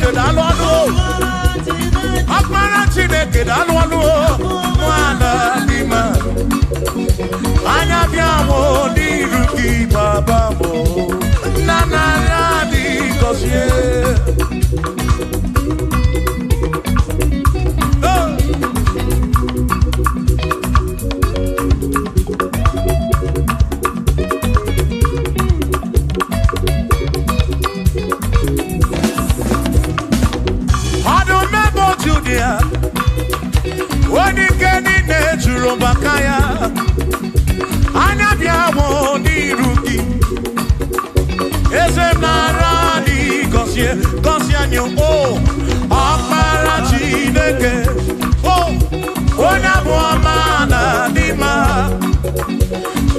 Chineke daalụ ọlụ Ọkpara Chineke daalụ ọlụ Nwana n'ime anya bịa mụ n'iru gị baba mụ nna narị adị gọzie Only Kenny Natural Bakaya Anabia Woni Ruki Ezemarani Gosyanyo Oh Akmarachi Neke Oh Onabwamana Nima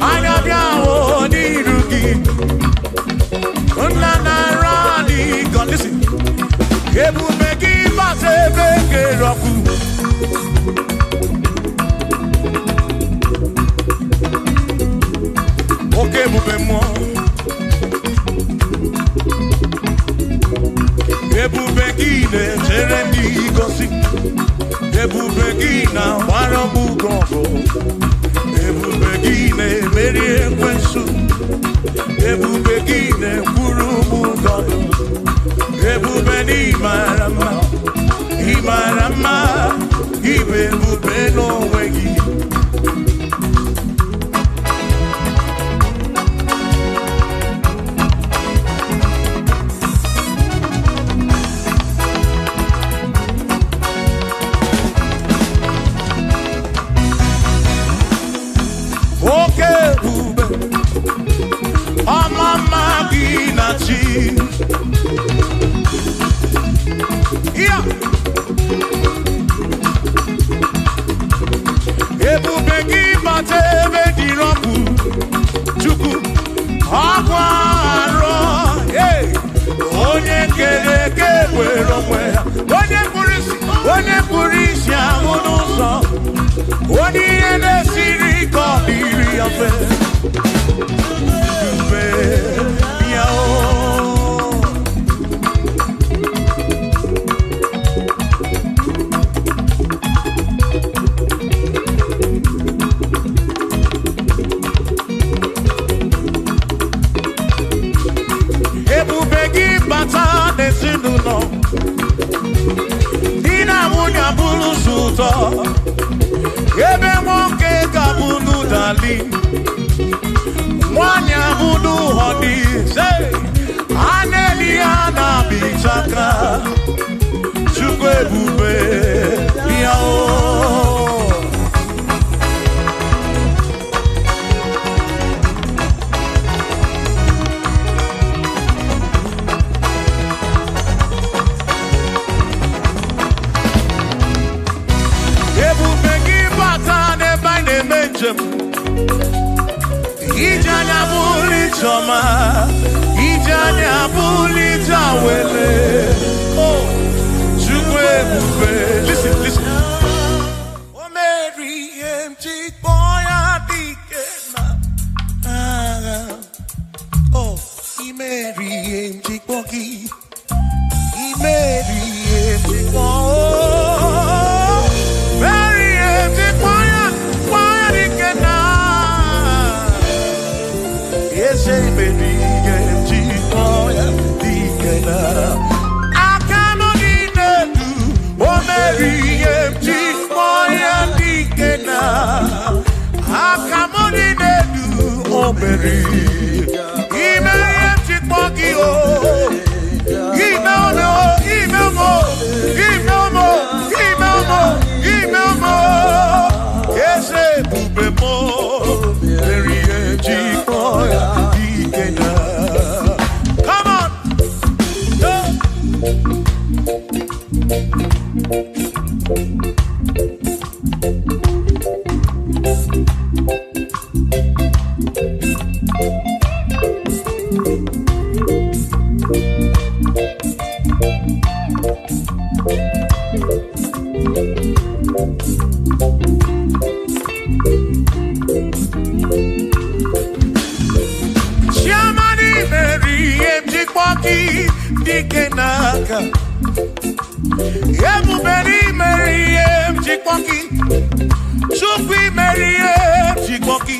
Anabia Woni Ruki Unanarani God listen Ebu Megi Base Beke Roku Ebubegine Jeremy Gosi Ebubegina Warabu Gongo Ebubegine Mary Kwensu Ebubegine Kurubu Godo Ebubeni Marama Imarama Ibebubeno Wegi Ebubegi bate mediroku chuku agwaro onye kereke wero mwe onye purisi ahụ n'ụzọ onye ihe na-esiri ka ọ dịrị ya mfe ya Ebubegi bata n'ezinụlọ di na nwunye abụrụ ụzọ ebe nwoke ga-abụrụ dali nwanyị abụrụ họdịze a na-eli ya na-abịchaka Chukwu ebube ya Ijanya buli choma Ijanya buli jawele Oh Chukwu ebube Listen, listen O Mary empty boy adikena Oh I Mary empty bogi I Mary empty boy Mary empty boy adikena Say baby, get boy, dikena. Akamoni nedu, o Mary, empty boy, dikena. Akamoni nedu, o Mary, email empty bogi o. Email mo. Yes, say bube mo, Mary, empty boy. Come on. Dikenaka Ebuberi Meriem Chikpoki, Sufi Meriem Chikpoki,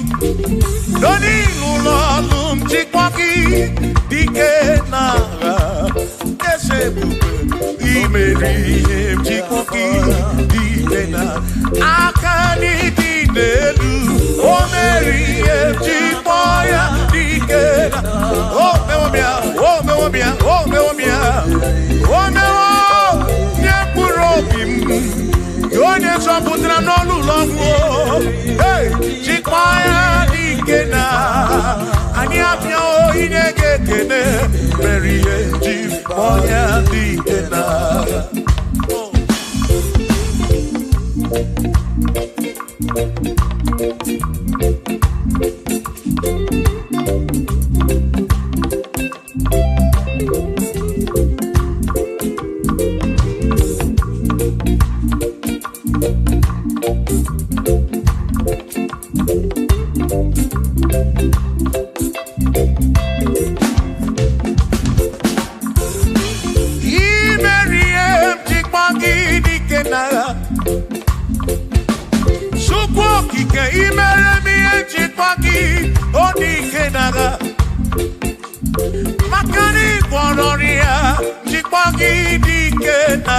Doni Lulolum Chikpoki, Dikenara, Esebuberi Meriem Chikpoki, Dikena, Akani Dinelu, O Meriem Chikpoya, Dikena, Oh Meomia, Oh Meomia, Oh Meomia, Oh Meomia. Yonye soputra nolu longo, hey, chikmaya dikena, ani apyo inege kene, meriye chikmaya dikena. Makani Bonoria, Chipagi Dikena,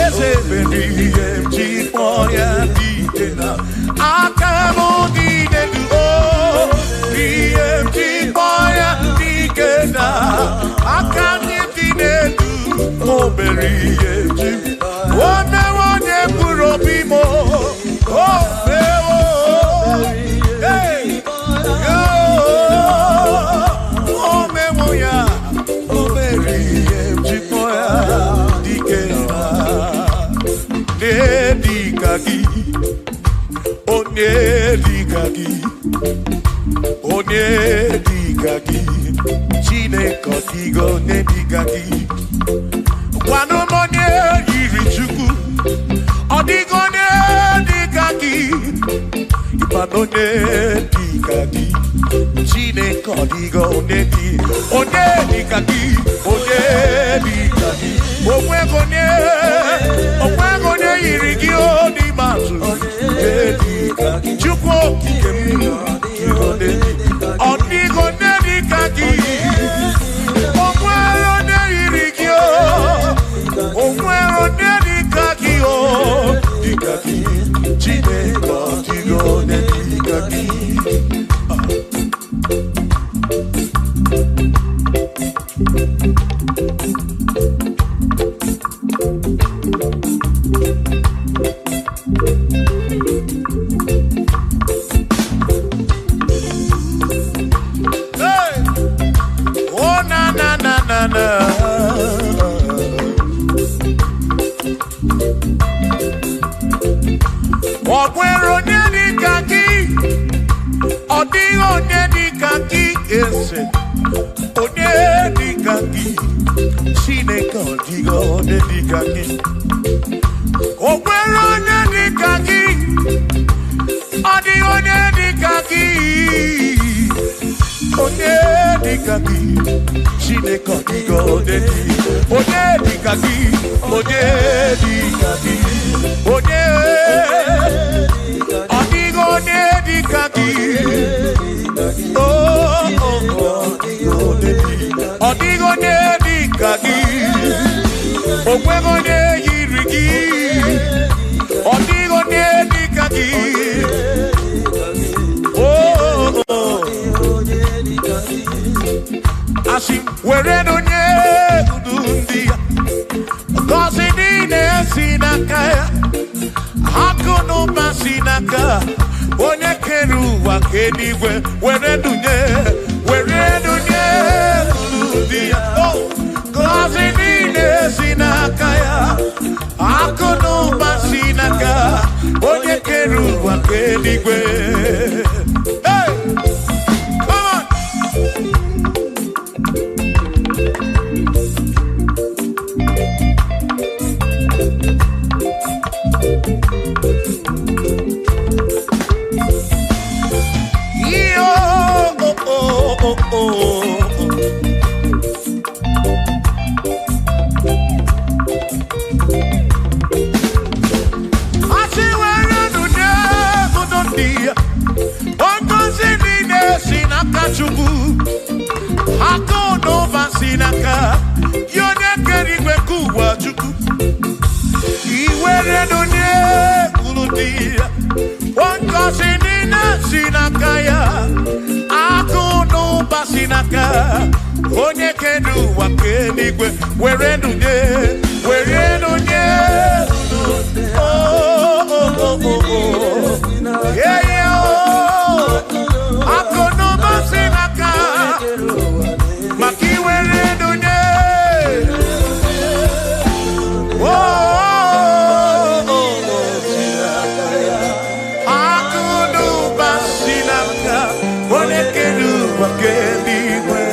Ezebedi, Chipoya Dikena, Akamo Dinedu, Diem Chipoya Dikena, Akani Dinedu, Oberi, One Purobimo, Oh, Onedikaki, Chinekodigo nedikaki. Wano monye irichuku, Odigo nedikaki. Ipano nedikaki, Chinekodigo nedi. Onedikaki, Onedikaki. Omwegone irigi odimazu. Nedikaki, Chukwo kikem. Odigo nedikaki, omwero neirikio, omwero nedikaki o, dikaki, Chineke odigo nedikaki. Ogwero nedikaki, odigo nedikaki, ese, onedikaki, Chineke odigo nedikaki. Ogwero nedikaki, odigo nedikaki, onedikaki, Chineke odigo nedikaki, onedikaki, onedikaki, Odigo nedikaki, Odigo nedikaki, Ogwego neyirigi, Odigo nedikaki, Asim weredo nyedundia, Gosi dine sinakaya. Hakuno masinaka, onye keru wakenigwe, were dunye, ludia. Oh, Gosi dine sinakaya. Hakuno masinaka, onye keru wakenigwe. Hey, come on. chuku. Iwere dunye uludia. Wankosi nina sinakaya. Akuno basinaka. Onye kedu wakenigwe. Were dunye. Oh, oh, oh, oh, oh. Yeah, yeah, oh. Akuno basinaka. Maki were dunye. Oh, oh, oh, oh. Akuno basinaka. Onye kedu wakenigwe.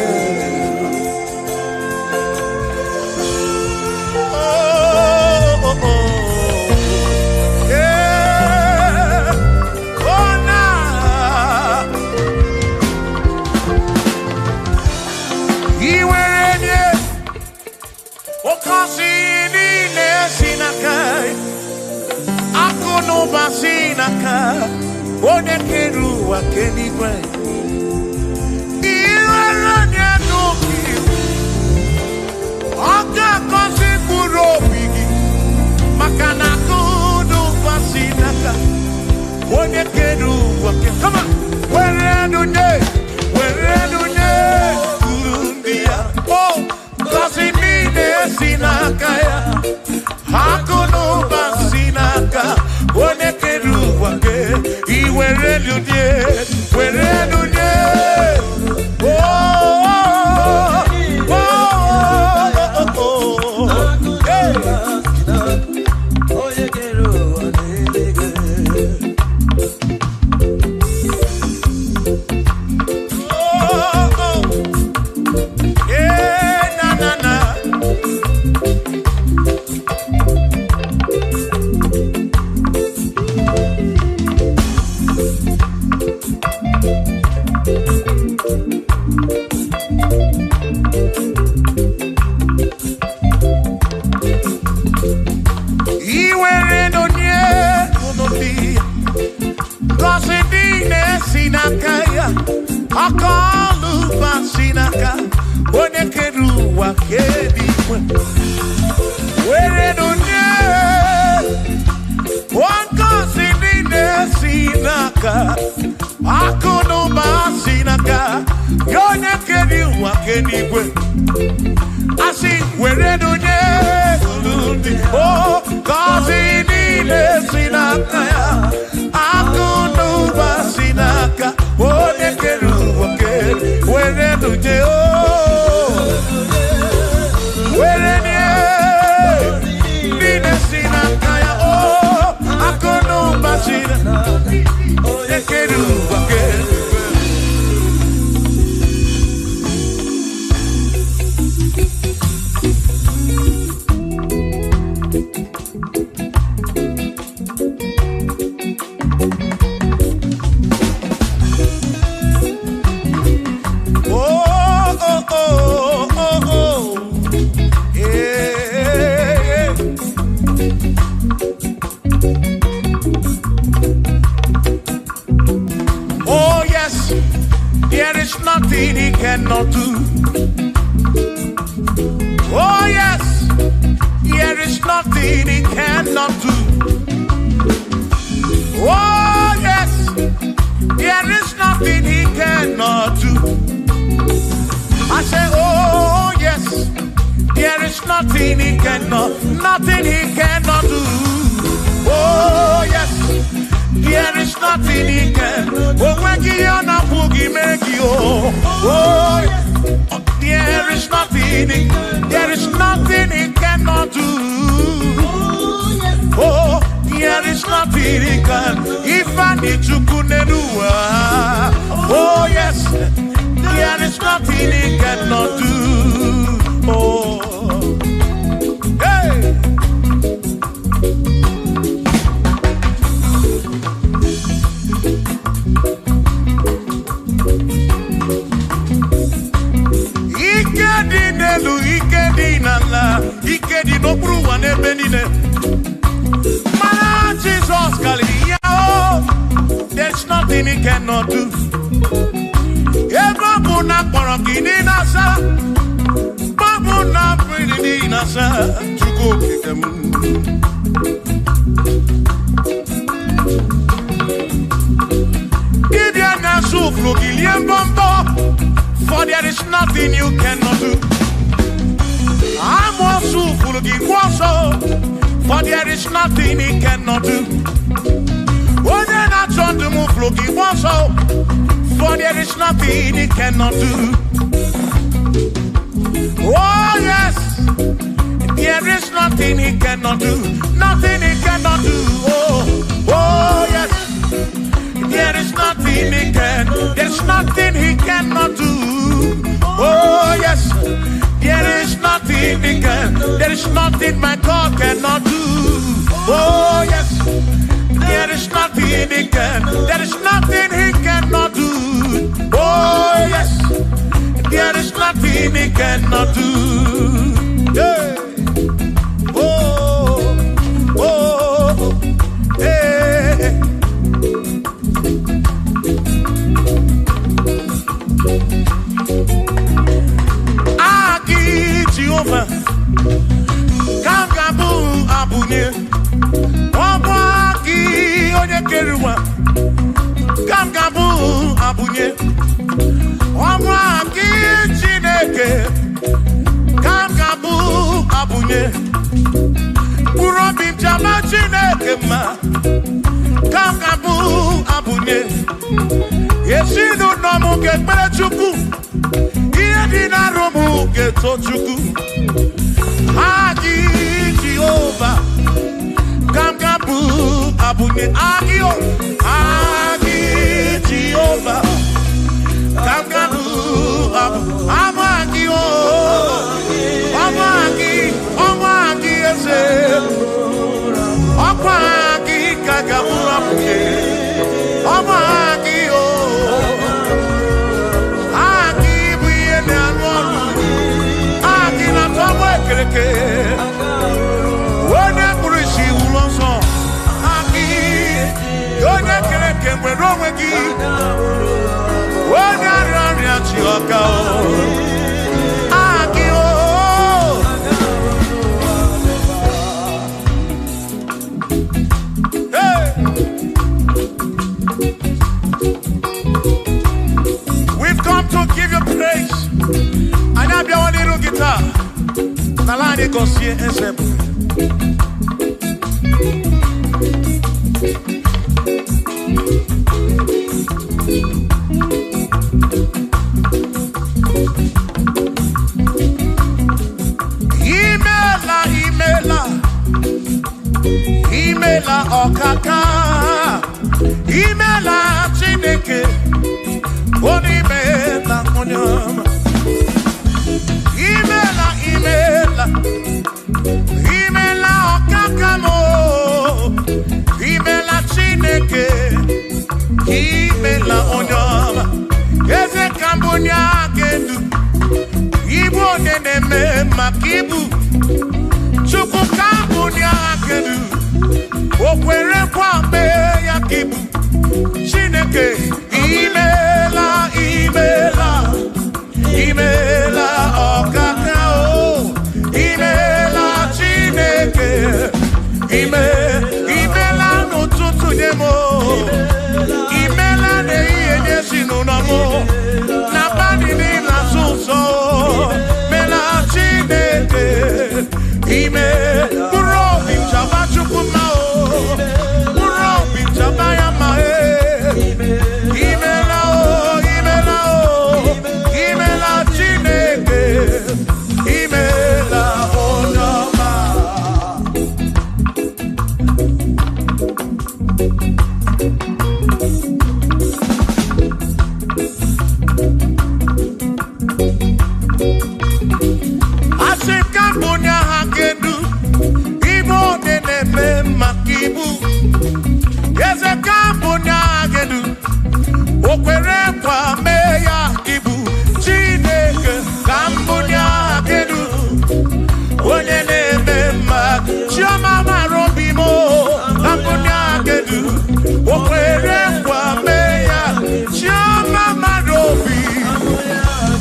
Basinaka, one keru wakenigwe. Iwaranya nuki, oka kosi kurobigi. Makana kudu basinaka, one keru wakenigwe. Come on, where dunye, kurundia. Oh, kosi mine sinakaya, hakuno basinaka. One keru wake, iwere dunye. Oh, oh, oh, oh, hey. Akalu basinaka, one keru wakenigwe. Were dunye, wankosi nine sinaka, akuno basinaka, yone keru wakenigwe. Asi were dunye, oh, kosi nine sinaka, akuno basinaka, one keru wakenigwe. Were dunye, oh, were nye, nine sinaka, oh, akuno basinaka, one keru wakenigwe. Nothing he cannot do. Oh yes, there is nothing he cannot do. Oh yes, there is nothing he cannot do. I say, oh yes, there is nothing he cannot do. Oh yes, there is nothing he can. Oh, when you on a boogie, make you. Oh, there is nothing he cannot do. Oh, there is nothing he can. If I need to kunedua. Oh yes, there is nothing he cannot do. Oh, hey. Ikedi no bruwa ne benine. Mana Jesus Galilee, oh, there's nothing he cannot do. Eba na porokini nasa, babu na pretty nasa. For there is nothing you cannot do. I'm also full of for there is nothing he cannot do. Oh, then I turn to move looking for there is nothing he cannot do. Oh, yes, there is nothing he cannot do. Nothing he cannot do. Oh, yes. There is nothing he can. There's nothing he cannot do. Oh yes. There is nothing he can. There is nothing my God cannot do. Oh yes. There is nothing he can. There is nothing he cannot do. Oh yes. There is nothing he cannot do. Hey. Oh. Oh. Hey. Jehovah, Kangabu Abunye, Obaki Oyekeruwa, Kangabu Abunye, Obaki Chineke, Kangabu Abunye, Urobi Jama Chineke ma, Kangabu Abunye, Yesidu Nomu Gekperechuku. Romu geto chuku Agi Jehovah Kangabu Abunye Agio Agi Jehovah Kangabu Amagi Amagi ese Amagi Kangabu Abunye Amagi Wone kurishi ulonso Aki Yone kereke mwenowegi Wone arari achioka Aki Hey We've come to give you praise And I be on the guitar Nalani gosie ensebu Imela okaka Imela Chineke Onimela onyama Imela okakamo Imela Chineke Imela onyama Eze kambunya kedu Ibu neneme makibu Chuku kambunya kedu Okwere kwa me ya kibu Chineke Imela Imela okakamo Imela Chineke Imela n'ụtụtụ nye mo Imela n'ihe nyesi n'ụlọmụ N'abalị n'ịla nsọ Mela Chineke Mkpụrụ obi nchaba Chukwu mma o Mkpụrụ obi nchaba ya ma Imela o Imela Chineke Imela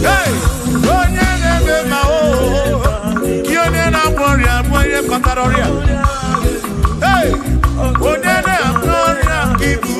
Hey, Pataroria. Hey, Odene Gloria Kibu.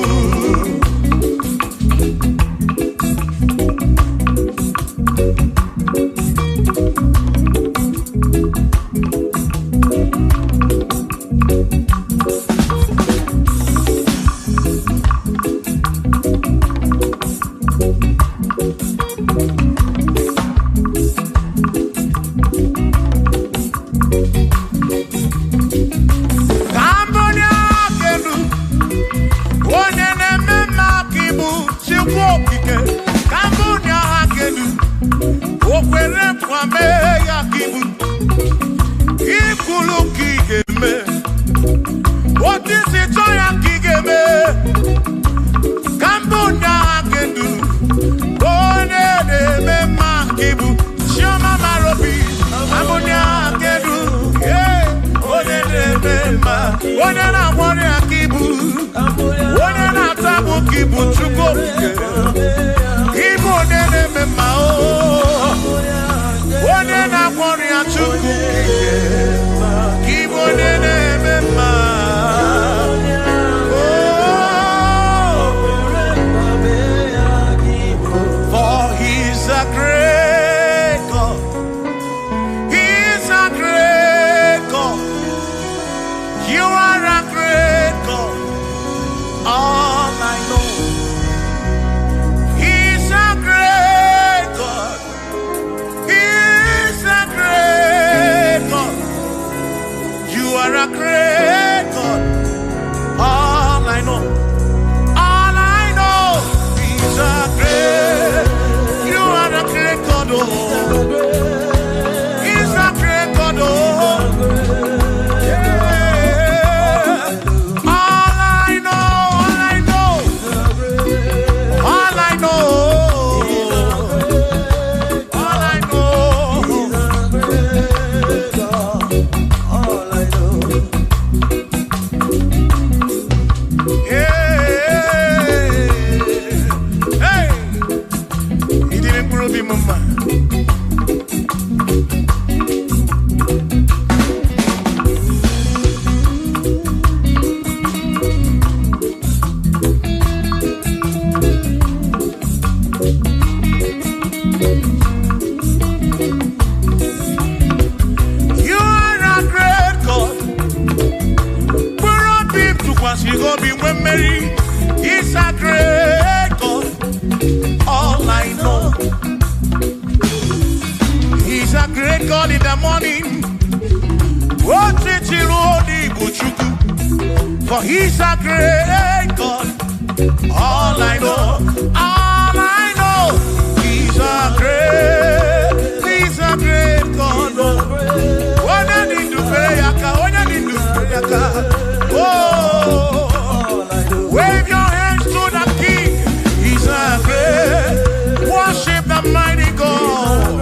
What is it, Joya Kigeme? Cambodia Gedu, One de Mema Kibu, Shoma Marobi, Cambodia Gedu, yeah, One de Mema, One na Warrior Kibu, One na Tabu Kibu, Chuko, Kibu de Mema, One na Warrior Chuko, Kibu de Mema. For he's a great God. All I know, he's a great God. When I need to pray, oh, wave your hands to the King. He's a great. Worship the mighty God,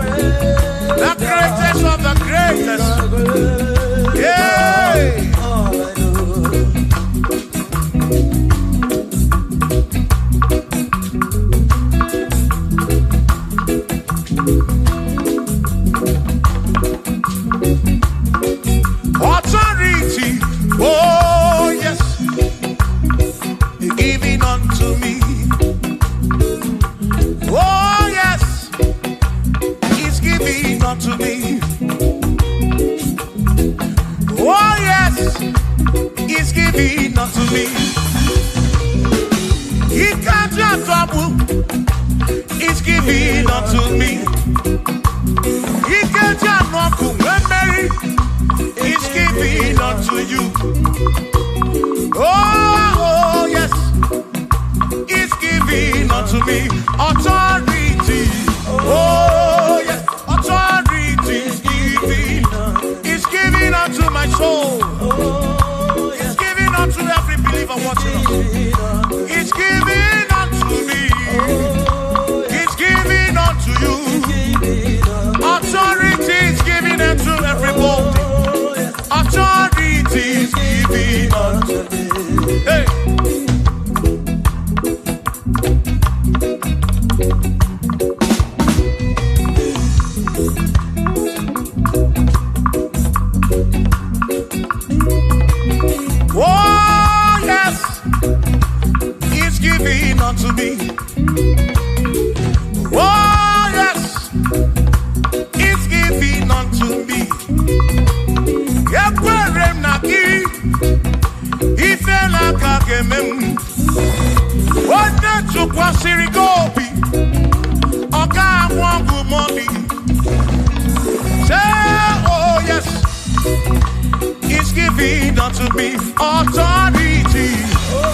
the greatest of the greatest. Yeah. Authority, oh yes, giving unto me. Oh yes, He's giving unto me. Oh yes, He's giving unto me. He can't just trouble. He's giving unto me. He can't just trouble. Mary, He's giving unto you. Oh yes, He's giving unto me. Authority. Oh yes, authority is giving. He's giving unto my soul. He's giving unto every believer watching us. He's giving unto me. He's giving unto you. Authority is giving unto everybody. Authority is giving unto me. Hey. Tukwasiri gobi, oga wangu money. Say, oh yes, He's giving unto me authority.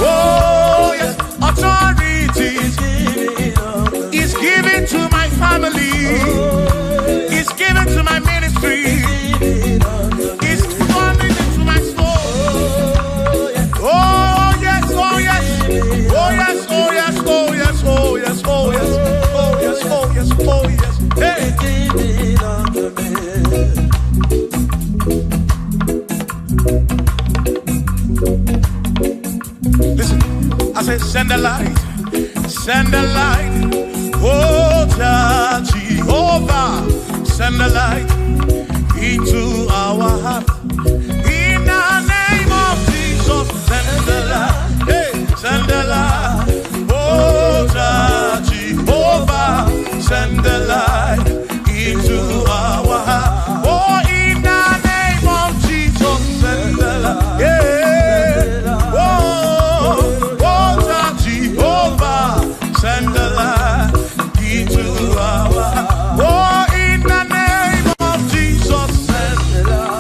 Oh yes, authority. He's giving to my family. He's giving to my ministry. He's coming into my soul. Oh yes, oh yes, oh yes, oh yes, oh yes, oh yes, oh yes, oh yes, oh yes, oh yes. Hey. Listen, I say send the light, send the light. Oh Jehovah, send the light into our heart. In the name of Jesus, send the light. Hey, send the light. Oh Jehovah, send the light into our heart. Oh, in the name of Jesus, send the light. Yeah. Oh, Jehovah, send the light into our heart. Oh, in the name of Jesus, send the light.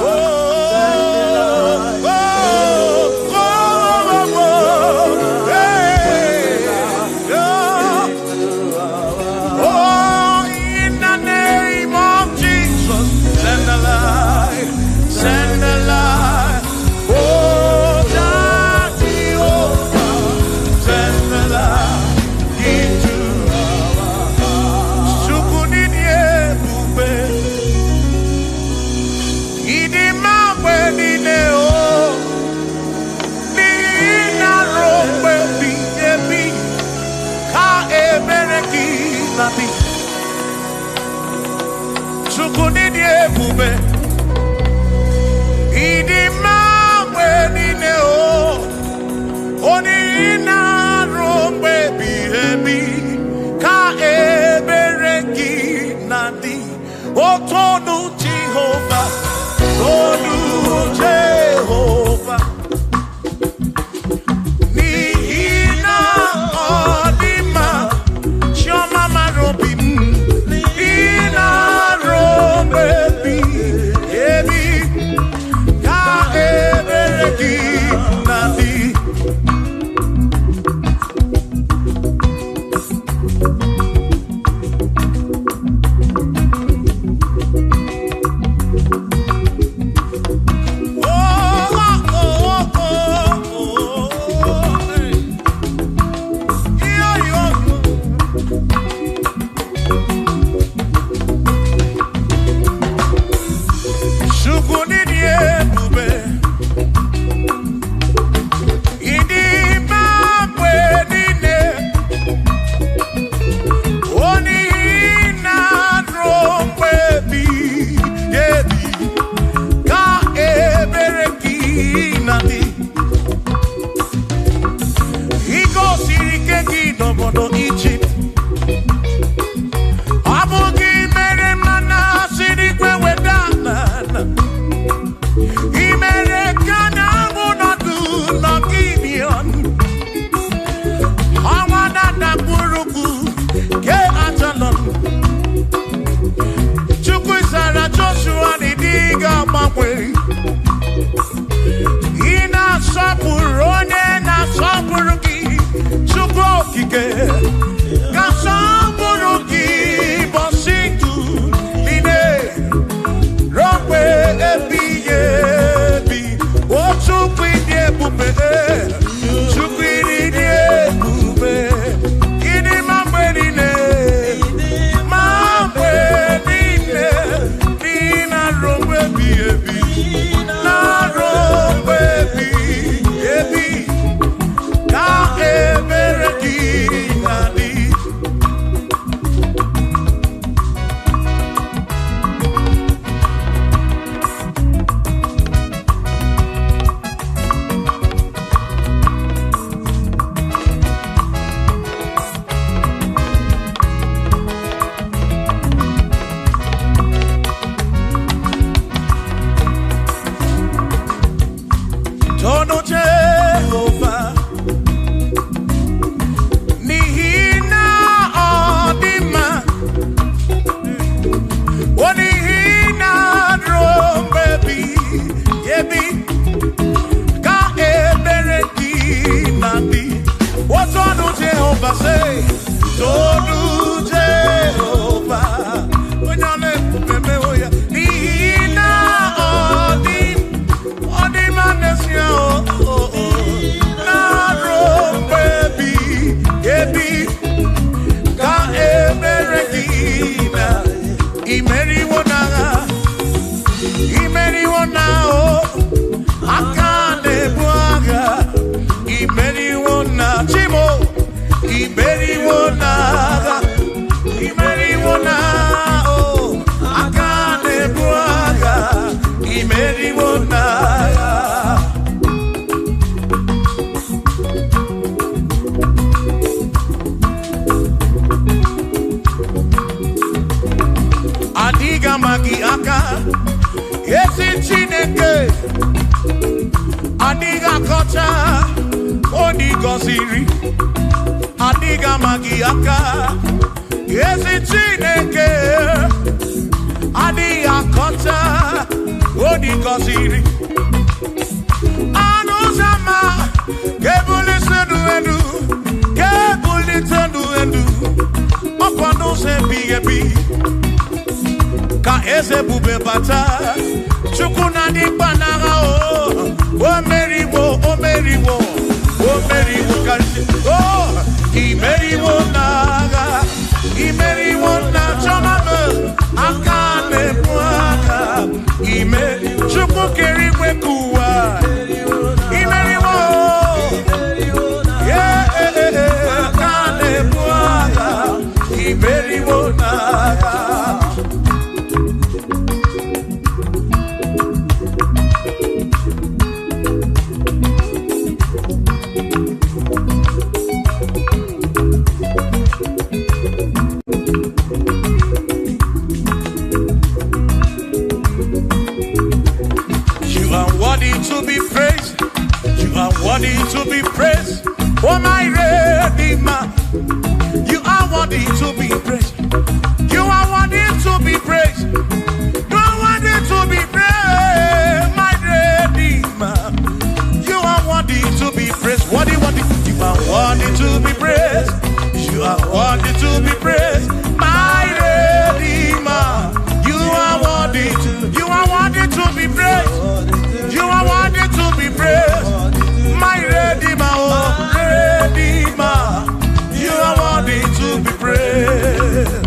Jehovah, say, Tolu Jehovah. When you're left, Memoya, Nina, Odim, Manesia, Naro, baby, Ebi, Ka Eberekina, Imeri Wona, Akane Buaga, Imeri Wona, Chimo, Imeri Wona, oh, Akane Buaga, Imeri Wona. Adiga Magi Aka, Yesi Chineke, Adiga Kocha, Odigo Siri, Adiga Magi Aka, Yesi Chineke, Adiga Kocha, Odigo Siri, Anuzama, Kebuli Sendu, Kebuli Sendu, Opano se bigebi. Ka eze bube bata chukuna di banaga o meriwo kalsi o imeriwo na chamame akane puaka imeri chuku kerigwe kuwa imeriwo akane puaka imeriwo na. Worthy to be praised, oh my Redeemer. You are worthy to be praised. You are worthy to be praised. You are worthy to be praised, my Redeemer. You are worthy to be praised. Worthy. You are worthy to be praised. You are worthy to be praised, my Redeemer. You are worthy to be praised. You are worthy to be praised. My Redeemer, oh Redeemer, you are worthy to be praised.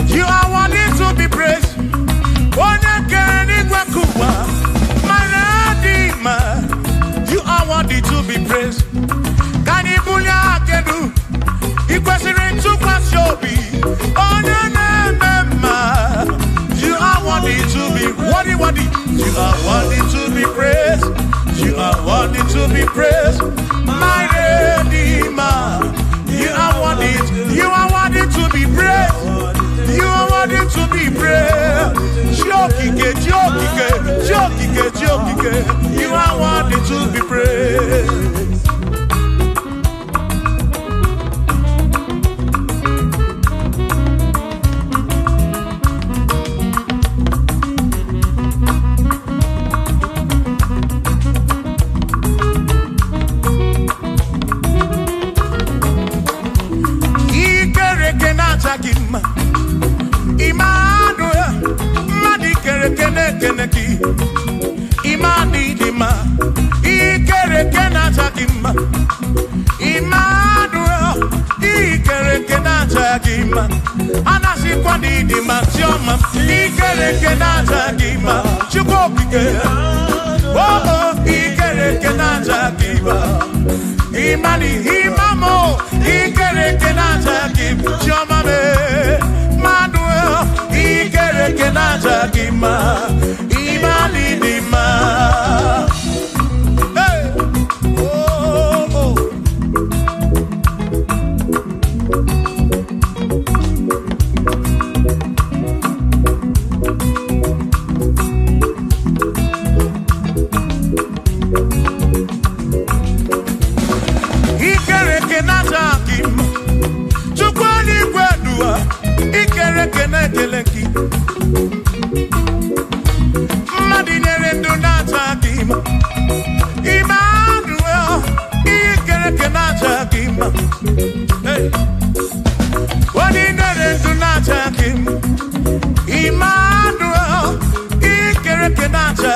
You are worthy to be praised. You are worthy to be praised. Kanibulia kedu, ikwesiri ntukwasiobi. You are worthy to be worthy. You are worthy to be praised. You are worthy to be praised, my Redeemer. You are worthy to be praised. You are worthy to be praised. Jokike. You are worthy to be praised. Emmanuel, Madi Keneki, Imani Dima, Ikerekenatagima, Emmanuel, Ikerekenatagima, Anasikwani Dima, Tioma, Ikerekenatagima, Chukopike, oh, Ikerekenatagima, Imani, Imamo, Ikerekenatagima, Tioma, Manuel, Ikerekenatagima, Imani Dima. Hey, oh.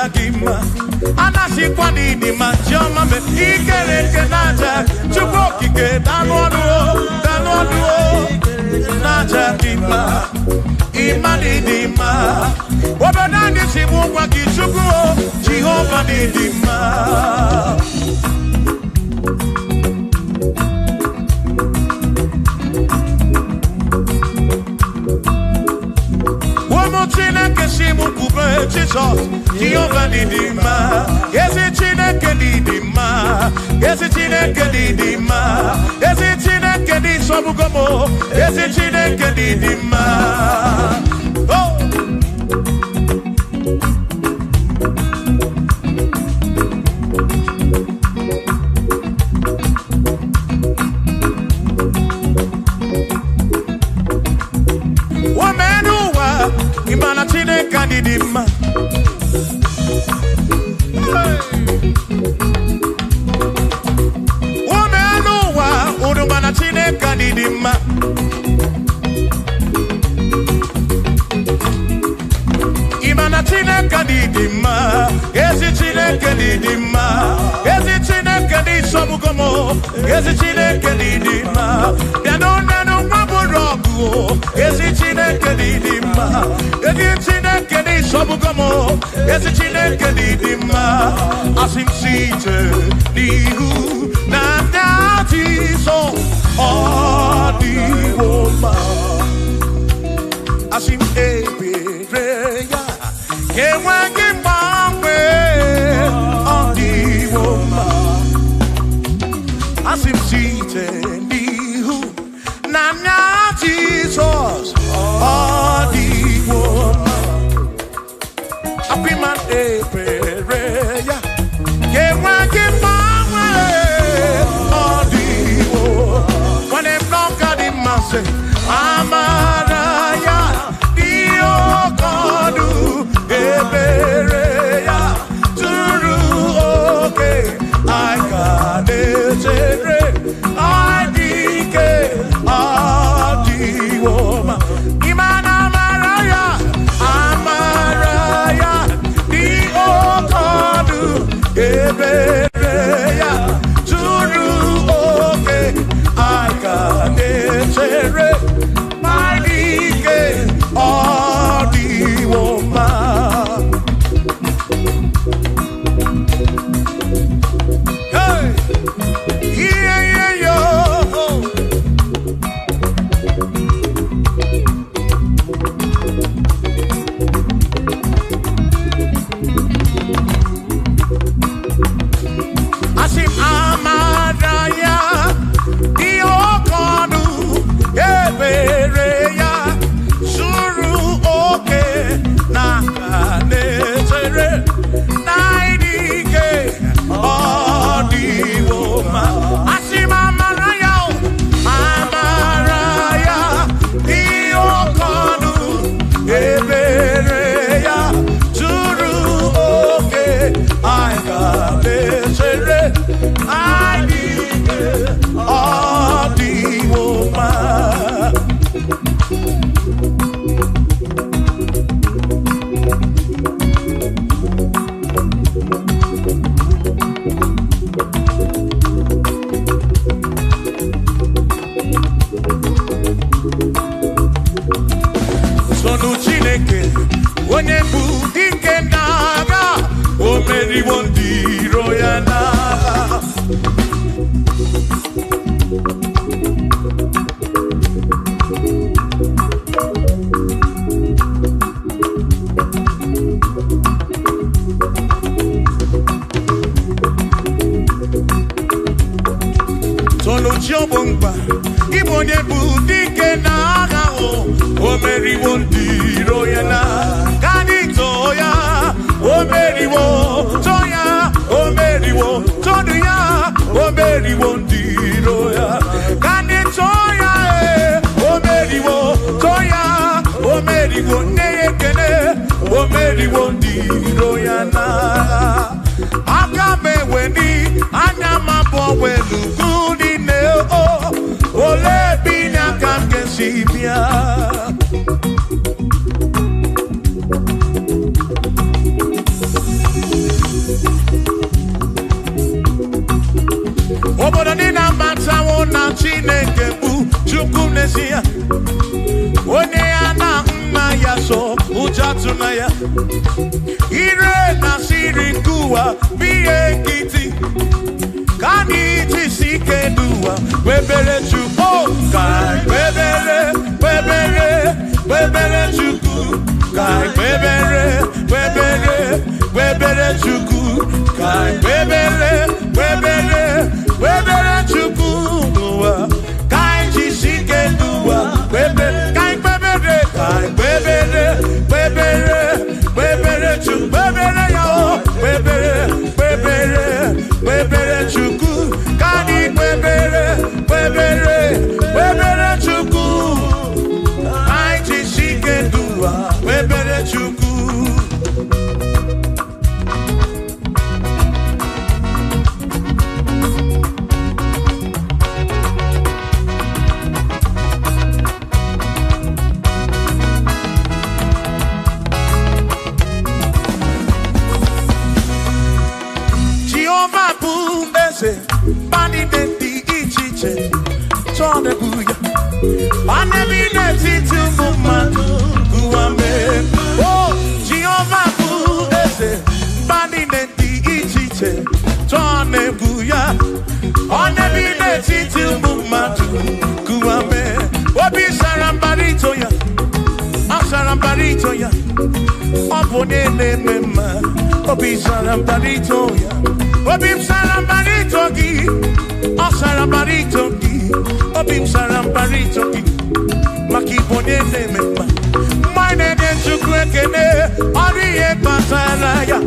gima anasi kwani ni majoma me ikere ke naja chuboki ke danwodu naja gima imani dima obadani simu kwa kichugo Jehovah ni dima Chineke simu kube Jesus Jehovah ni dima Yesi Chineke ni dima Yesi Chineke ni dima Yesi Chineke ni sobugomo Yesi Chineke ni dima Oh Imana Chineke ni dima Umeanuwa Udumana Chineke ni dima Imana Chineke ni dima Ezi Chineke ni dima Ezi Chineke ni sobugomo Ezi Chineke ni dima Bianonenu maburogu Ezi Chineke ni dima Ezi Chineke ni sobugomo Ezi Chineke ni dima Asim site nihu Na dati so Odi woma Asim ebereya Kewangi mame Odi woma Asim site nihu Na Jesus Odi woma Apiman ebereya Kewangi mame Odi woma When I'm not got in my say Amaraya Dio Kodu Ebereya Turu okay I got it I dike Adi Woma Imana Amaraya Amaraya Dio Kodu Ebereya Turu okay I got it My dike Adi Woma Hey Yeah yo Asim Amaraya Dio Kodu Ebereya Suru oke Nakanetere Naidike Odi Woma Asim Amaraya Amaraya Dio Kodu Ebereya Suru oke Nakanetere Naidike Odi Woma Sonu Chineke Onye bu dike naga O meri wondiro ya naga Sonu Chiobongba Ibonye bu dike naga O meri wondiro ya naga Kanito ya O meri wo Toya O meri wo Toduya O meri wondiro ya Kanito ya O meri wo Toya O meri wo Neyekene O meri wondiro ya naga Agame weni Anyama bo welu Gudi neo Ole binya kamke sibia tunaya. Ire na siri kuwa biye kiti. Kani tisike dua. Webele chuko. Kai webele, webele, webele chuku. Kai webele, webele, webele chuku. Kai webele, webele, webele chuku. Kai tisike dua. Webele, kai webele, kai webele, webele, webele chuku. Webele yao, webele, webele, webele chuku. Kani webele, webele, webele chuku. Kai tisike dua. Webele chuku. Bani denti ichiche Tone buya Bane bineti tumumatu Guame Oh, Jehovah buese Bani denti ichiche Tone buya Bane bineti tumumatu Guame Obi sarambarito ya Sarambarito ya Opone ne mema Obi sarambarito ya Obim sarambarito gi, o sarambarito gi, obim sarambarito gi, makibone ne mema. Mine ne chukwekene, oriye pataraya,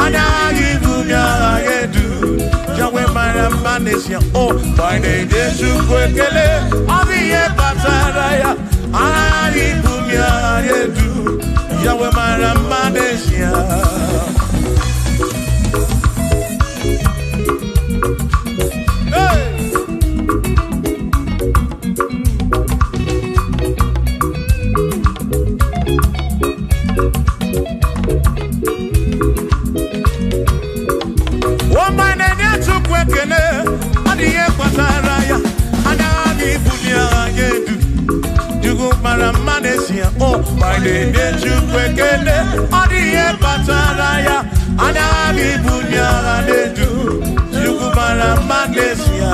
anya yidunya yedu, jawe maramanesia. Oh, mine ne chukwekene, oriye pataraya, anya yidunya yedu, jawe maramanesia. Oh, my name is Chukwekene, Odiye Pataraya, Anabi Bunya Anedu, Chukumara Magnesia.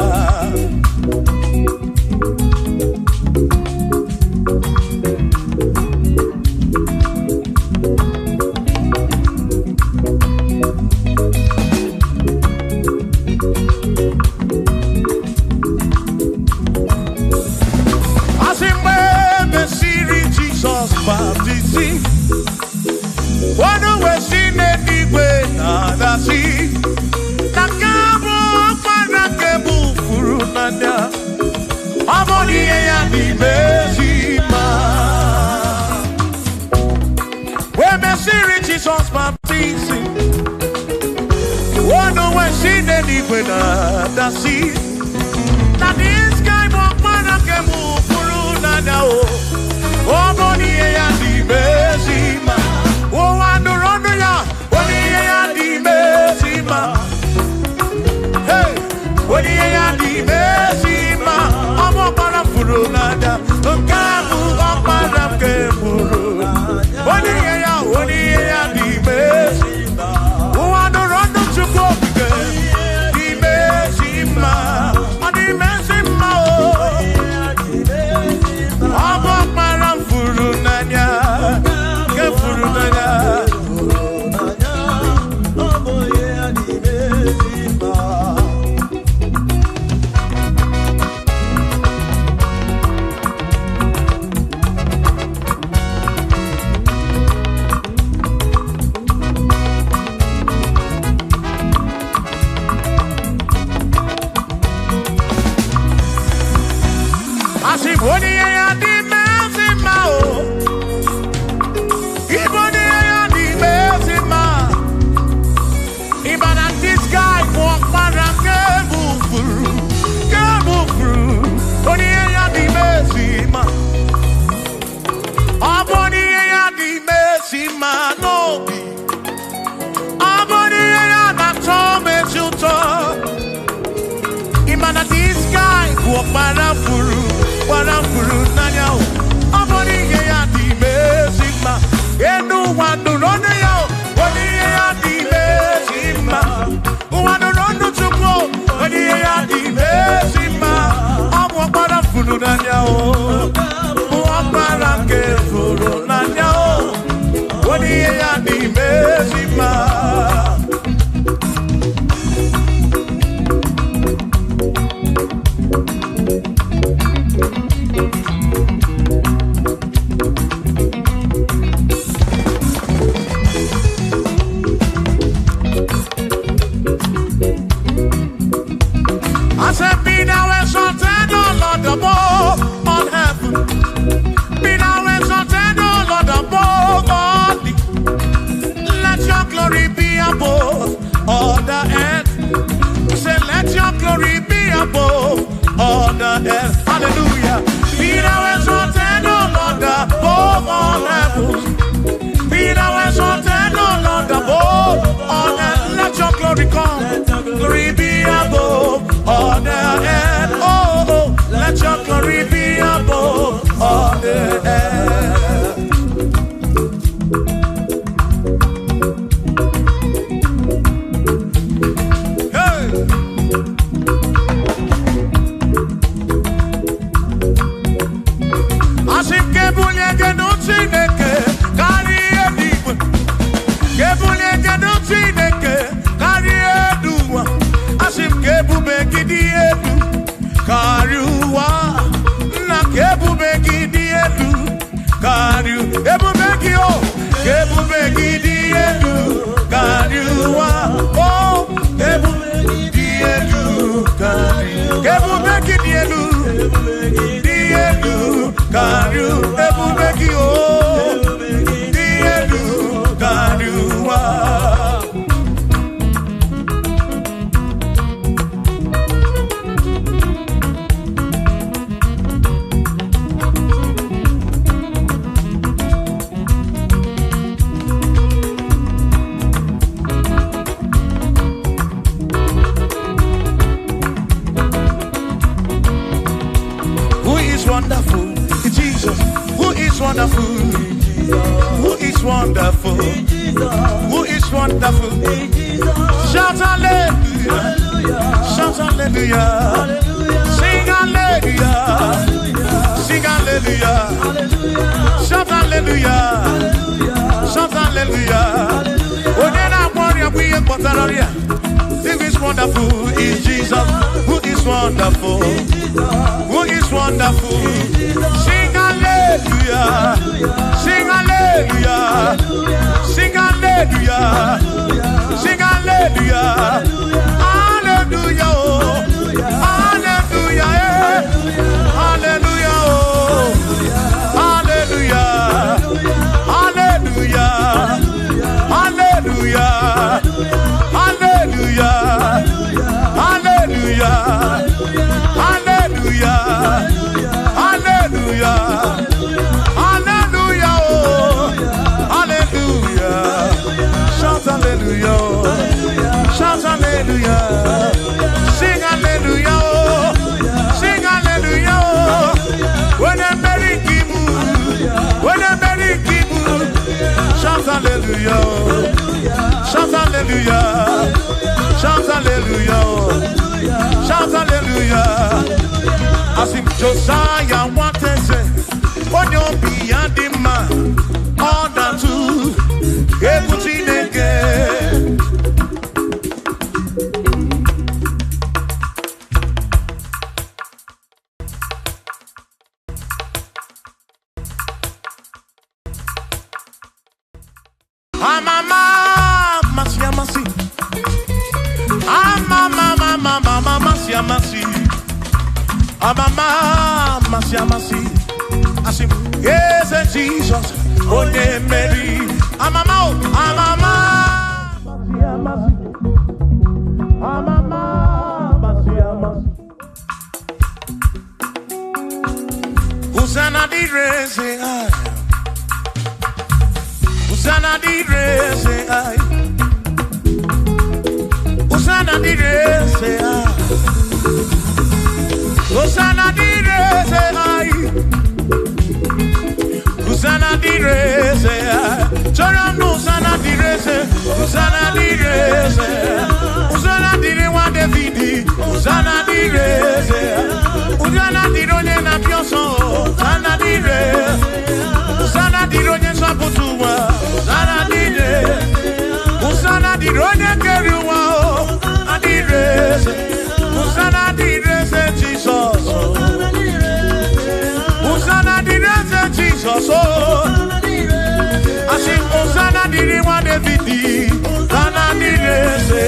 Baptisi, wano wesine niwe na dasi, nakabo para kebu furunanya, amoni ya ni bezima. We mesiri Jesus baptisi, wano wesine niwe na dasi, na diskai mo para kebu furunanya o. Oh, boni ya di bezima. Oh, andorono ya. Boni ya di bezima. Hey, boni ya di bezima. Amo para furunada. Kamu para keburu. Boni ya di bezima. Oh, andorono chuko di bezima. Di bezima. Amo para furunanya, ke furunanya. Asiboni ya di mezima o. Iboni ya di mezima. Ibana this guy walk para kebufuru. Boni ya di mezima. Aboni ya di mezima no bi. Aboni ya na tome chuto. Ibana this guy walk para furu. Para furu nanya o. Aboni ya di mezima. Enu Usana direse, Choram no Usana direse, Usana direse, Usana direwa Davidi, Usana direse, Usana dirone na pioso, Usana direse, Usana dirone saputua, Usana direse, Usana dirone keruwa, Adirese, Usana direse Jesus, Usana direse Jesus, I say Usana direwa Davidi, Usana direse.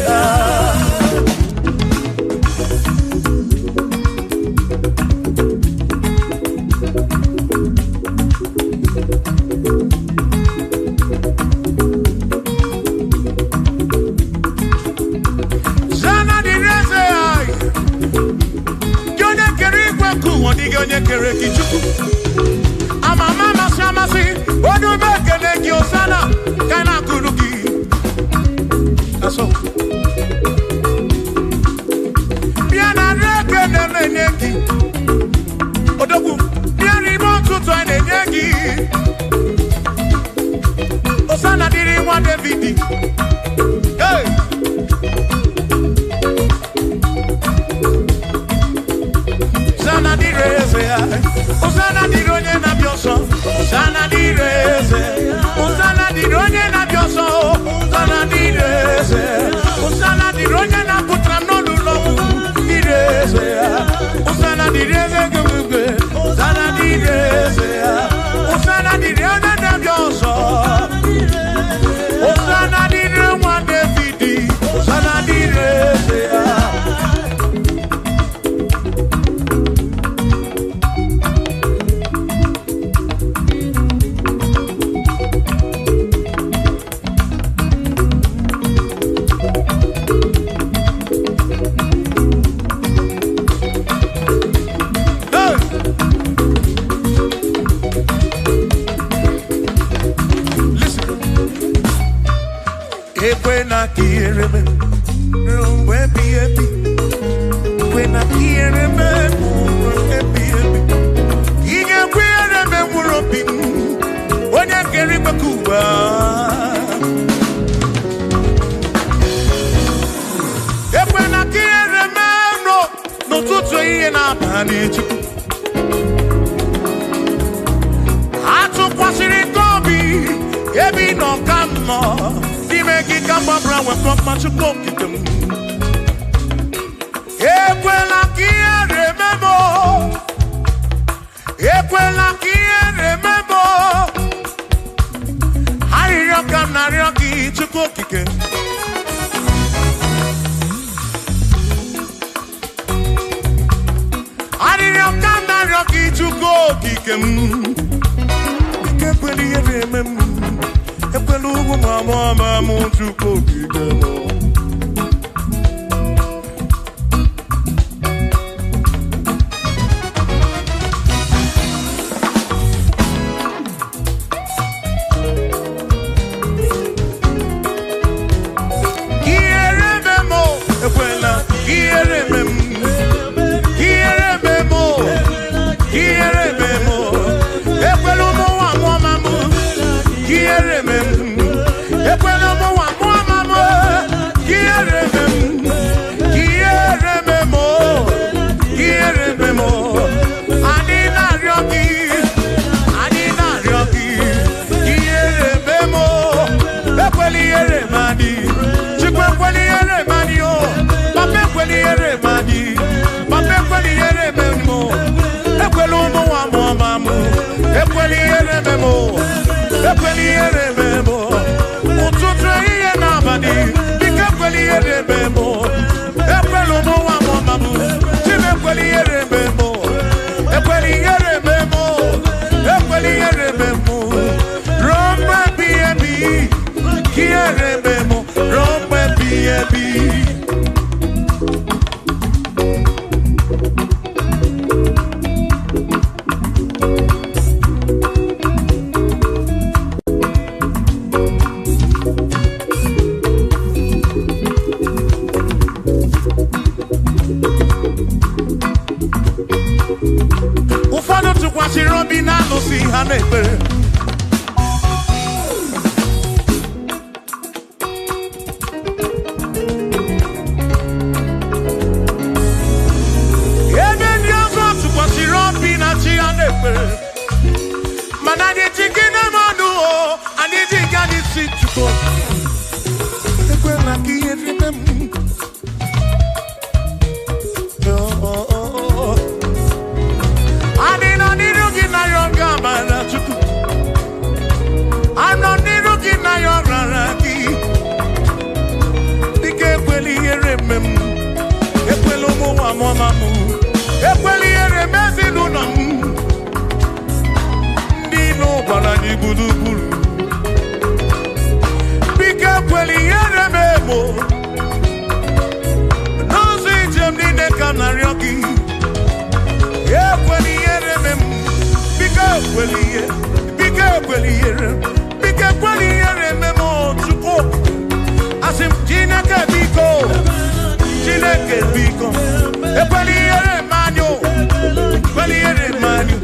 Onye kere kichuku amama masamasi odu bekele ki osana kana kuruki aso biana reke ne meneki odogu biani mo tutu ene nyeki osana diri wa Davidi hey Usana direse, Usana dironye na bioso, Usana direse, Usana dironye na bioso, Usana direse, Usana dironye na putra no lulo, direse, Usana direse gumbe, Usana direse, Usana dironye na bioso, Usana dironye Davidi, Usana direse. When I hear him, when I hear him, he can wear him and we're up in when I get him a Cuba. When I hear him, no to train up and it. I took what's in it, Gobi, every no come more. Make it come up around with from much of them. Equela kia remember. Equela kia remember. I rock and I rock it to cook again. I rock and I rock it to go again. Equela remember. Epelugu mama muntu kokidemo Kierememo ekwela kierememo Kierememo Kierememo Epelugu mama Kierememo Epelugu mama Kierememo Kierememo Adina Ryoki Kierememo Ekweli Eremadi Chikwekweli Eremadi o Papekweli Eremadi Papekweli Erememo Epelugu mama Ekweli Erememo Ekweli Erememo Ututre iye nabadi Bikekweli Erememo Epelugu mama Chimekweli Erememo Ekweli Erememo Ekweli Erememo Rombe B&B Kierememo Rombe B&B Ufano tukwasi robi na lusi hanekbere Chuko. Ekwela ka ihere m. Ani na niru gị na ya ọgamara Chukwu. Anọ niru gị na ya ọrara gị. Dịka ekwela ihere m. Ekwela ụmụ nwa mama m. Ekwela ihere m ezinụlọ m. Ndị ilo gbara anyị gburugburu. Biko ekwela ihere m emo. N'ụzọ ije m niile ka m na-arịọ gị. Ekwela ihere m. Biko ekwela ihere. Biko ekwela ihere. Biko ekwela ihere m Chukwu. Asị m Chineke biko. Chineke biko. Ekwela ihere m anyị. Ekwela ihere m anyị.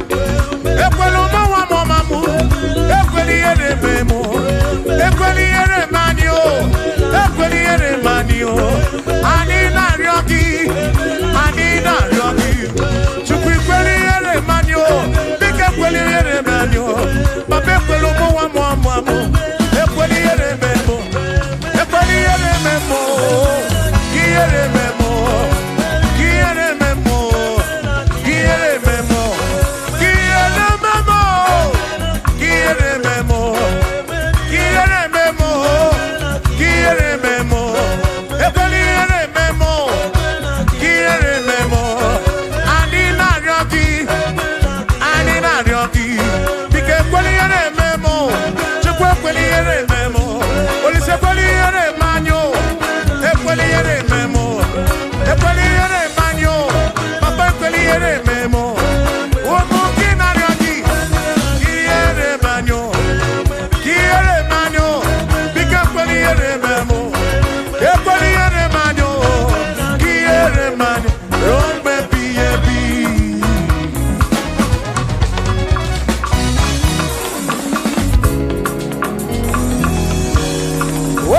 Ekwela ụmụ nwa m ọma m. Ekwela ihere m. Ekwela ihere m anyị. Ekwela ihere m anyị. Anyị na-arịọ gị. Anyị na-arịọ gị. Chukwu ekwela ihere m anyị. Biko ekwela ihere m anyị. Papa ekwela ụmụ nwa m ọma m. Ekwela ihere m. Ekwela ihere m. Ihere m. Ihere m. Ihere m. Ihere m. Ihere memo, kiere memo, ekweliere memo, kiere memo. Ani na ryoki, bike ekweliere memo, chukwu ekweliere memo, olise ekweliere manyo, ekweliere memo, ekweliere manyo, papa ekweliere memo, omo ki na ryoki, kiere manyo. Kiere manyo, bike ekweliere memo, ekweliere manyo, kiere manyo, rombe biyebi.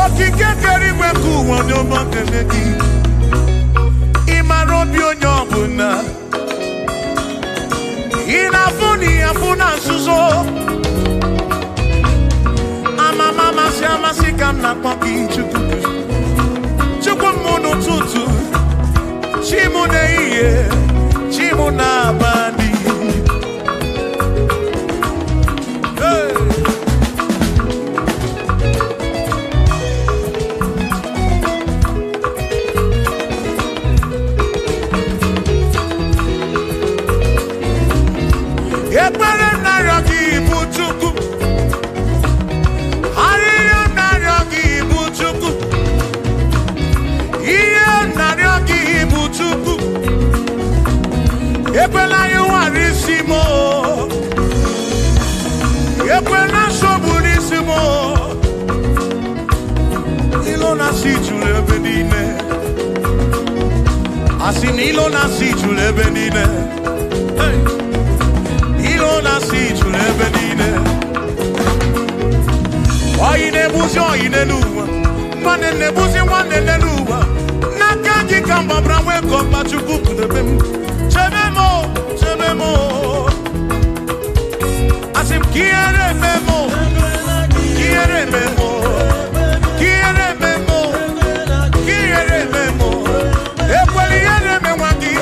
Okike kerigwe kuwa n'ọma kene gị, ịmara obi onye ọbụla, ị na-afụ na ịafụ na nzuzo. Amasị amasị ka m na-akpọ gị Chukwu. Chukwu m n'ụtụtụ, chi m n'ehihie, chi m n'abalị. Ekpere m na-arịọ gị bụ Chukwu. Ekwela yuwarisimo, ekwela soburisimo. Ilo na si julebe dine, asin ilo na si julebe dine. Ilo na si julebe dine. Oine buzi oine luwa, mane ne buzi wane ne luwa. Nakaji kamba brawe komba Chukwu debem. Chememo, asim kiere memo, kiere memo, kiere memo, kiere memo, ekweliere memwagi,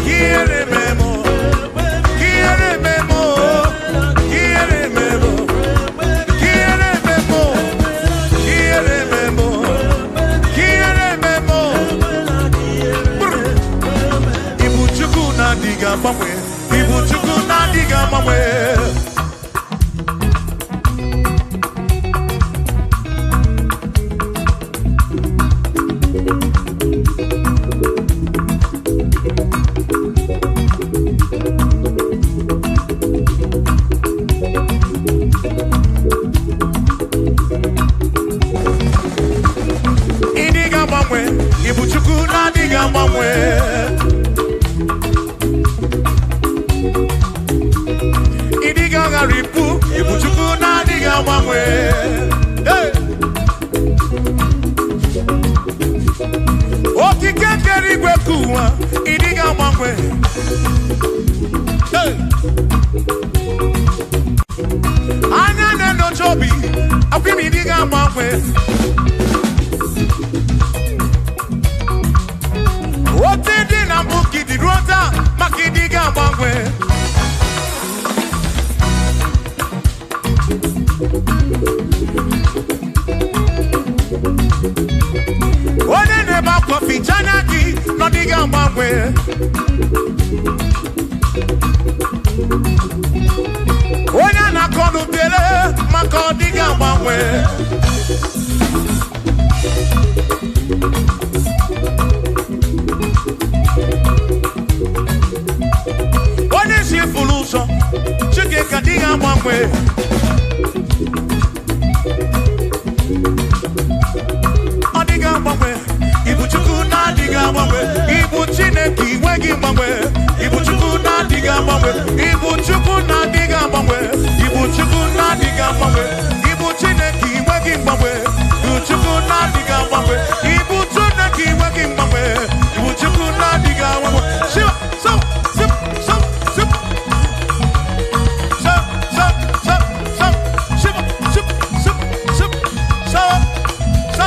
kiere memo, kiere memo, kiere memo, kiere memo, kiere memo, kiere memo. Ibu Chukwu na diga mamwe, Ibu Chukwu na diga mamwe. Idiga mamwe, Ibu Chukwu na diga mamwe. Ripu, Ibu Chukwu na diga mamwe. Okike kerigwe kuwa, idiga mamwe. Anya neno chobi, akwimi diga mangwe. Ote di na buki di rota, maki diga mangwe. One neba coffee chanaki, no diga mangwe. One na konu tele, mako diga mangwe. One si fuluso, chike ka diga mangwe. Diga mangwe, ibu chuku na diga mangwe, ibu chineki wegi mangwe, ibu chuku na diga mangwe, ibu chuku na diga mangwe, ibu chuku na diga mangwe, ibu chineki wegi mangwe, ibu chuku na diga mangwe, ibu chineki wegi mangwe, ibu chuku na diga mangwe. Shiva, so, sip, so, sip, so, so, so, so, shiva, sip, sip, sip, so, so.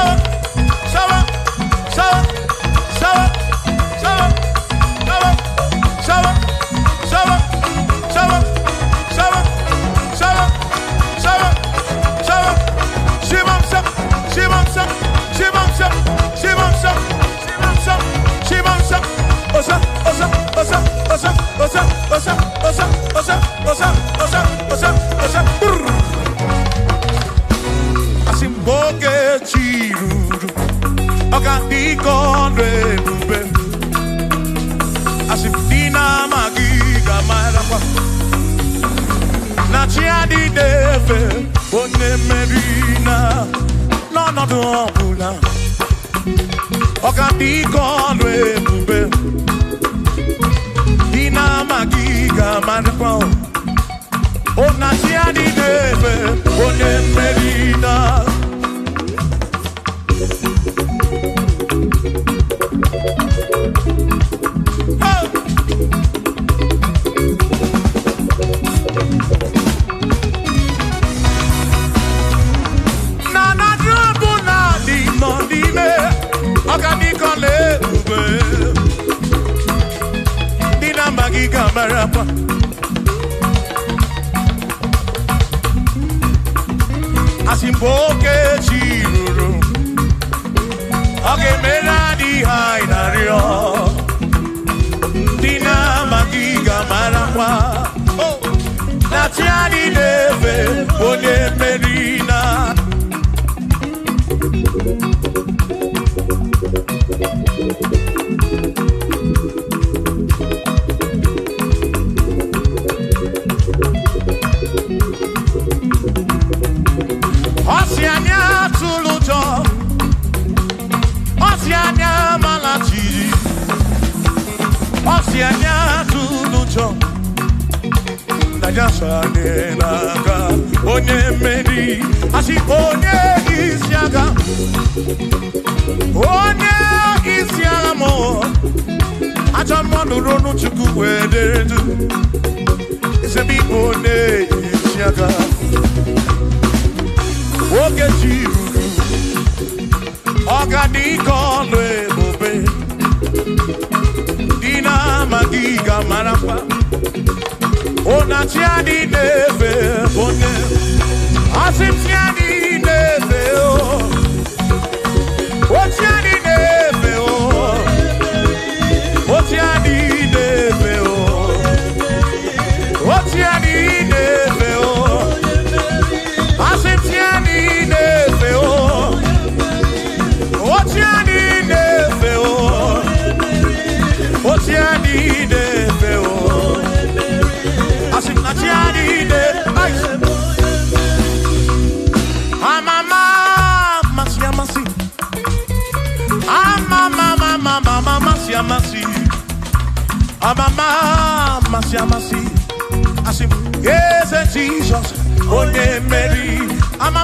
Yes, Jesus, oh, Mary, I'm a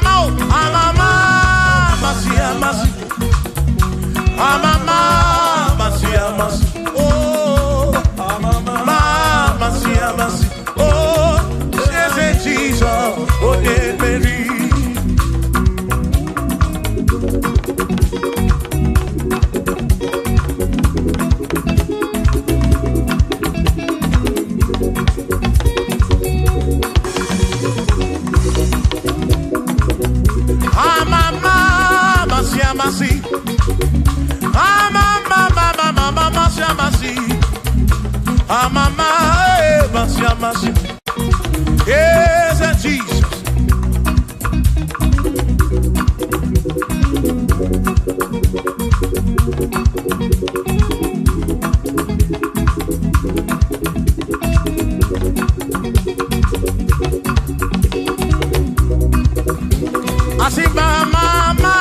mercy. Yes, and Jesus. I see mama,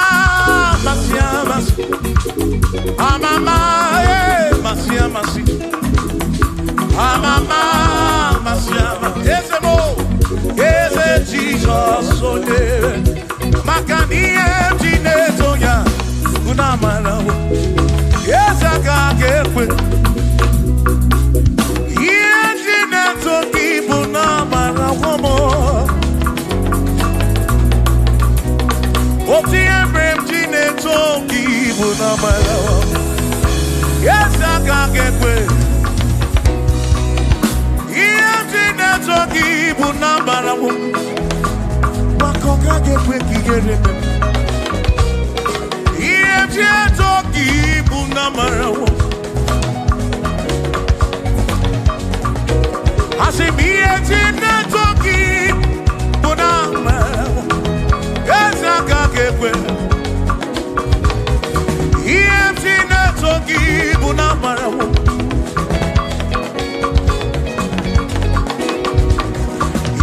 masia, masia. Ah, mama, eh, masia, masia. Ah, mama, masia, masia. Yes, mo, yes, Jesus, oh yeah. Makani, empty, oh yeah. Una mala, yes, I can't get with. Yes, to keep una mala, woman. Oti embrem jine toki buna malawa. Yes, I can't get away. Yes, jine toki buna malawa. Makoka get away kigere. Yes, jine toki buna malawa. I say me yes, jine toki buna malawa. Yes, I can't get away. EMT netoki buna marawo.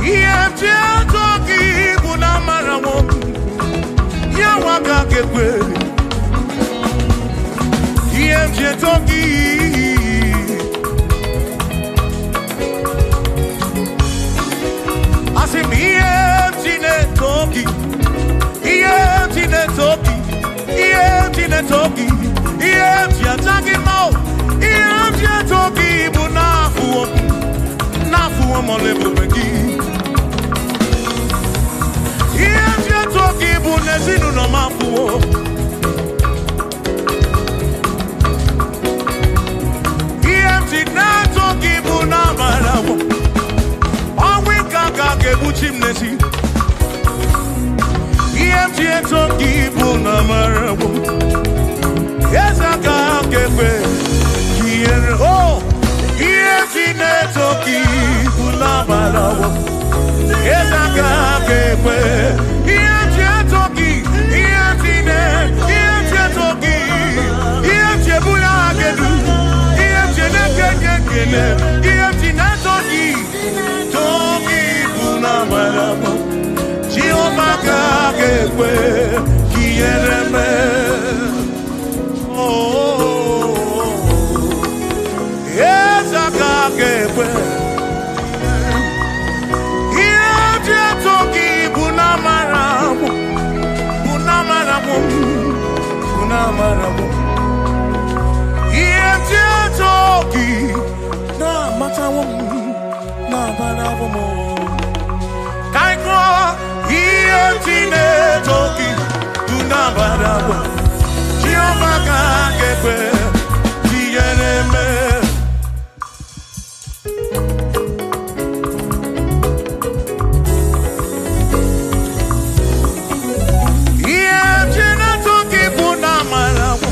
EMT netoki buna marawo. Yawa can't get away. EMT netoki. I say me EMT netoki. EMT netoki, EMT netoki, EMT ataki mo, EMT netoki bu nafu mo lebu begi. EMT netoki bu nezinu no mafu. EMT netoki bu na marawo. Awi kaka ke bu chimnesi. EMT netoki buna marawo. Yes, I can't get away. Oh, EMT netoki buna marawo. Yes, I can't get away. EMT netoki, EMT netoki, EMT buna gedu, EMT nekekekele, EMT netoki, toki buna marawo. Jehovah kagekwe kiyereme. Oh, yes, kagekwe. Iye toki bunamaramu, bunamaramu, bunamaramu. Iye toki na matamu, na banamu. Kaiko. EMT netoki buna marawo. Jehovah kagekwe kiyereme. EMT netoki buna marawo.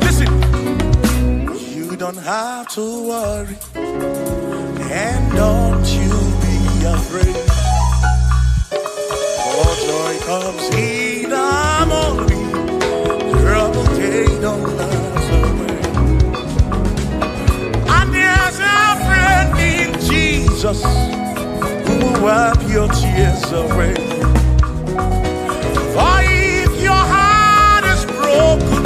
Listen, you don't have to worry. And don't you be afraid, for joy comes in the morning, trouble they don't last away. And there's a friend in Jesus who will wipe your tears away. For if your heart is broken,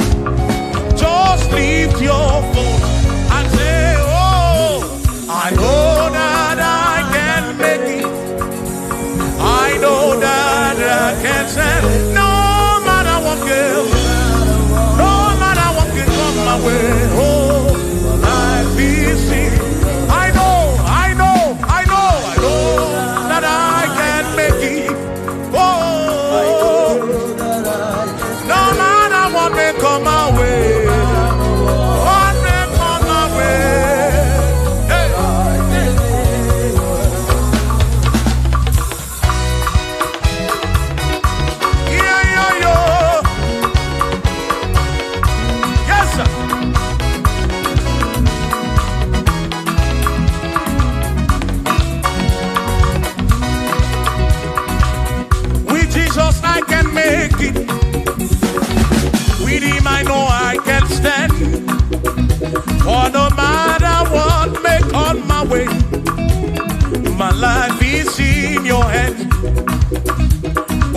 just lift your voice and say, oh, I know that I can make it. I know that I can stand. No matter what comes, no matter what can come my way. Oh, life is easy. I know that I can make it.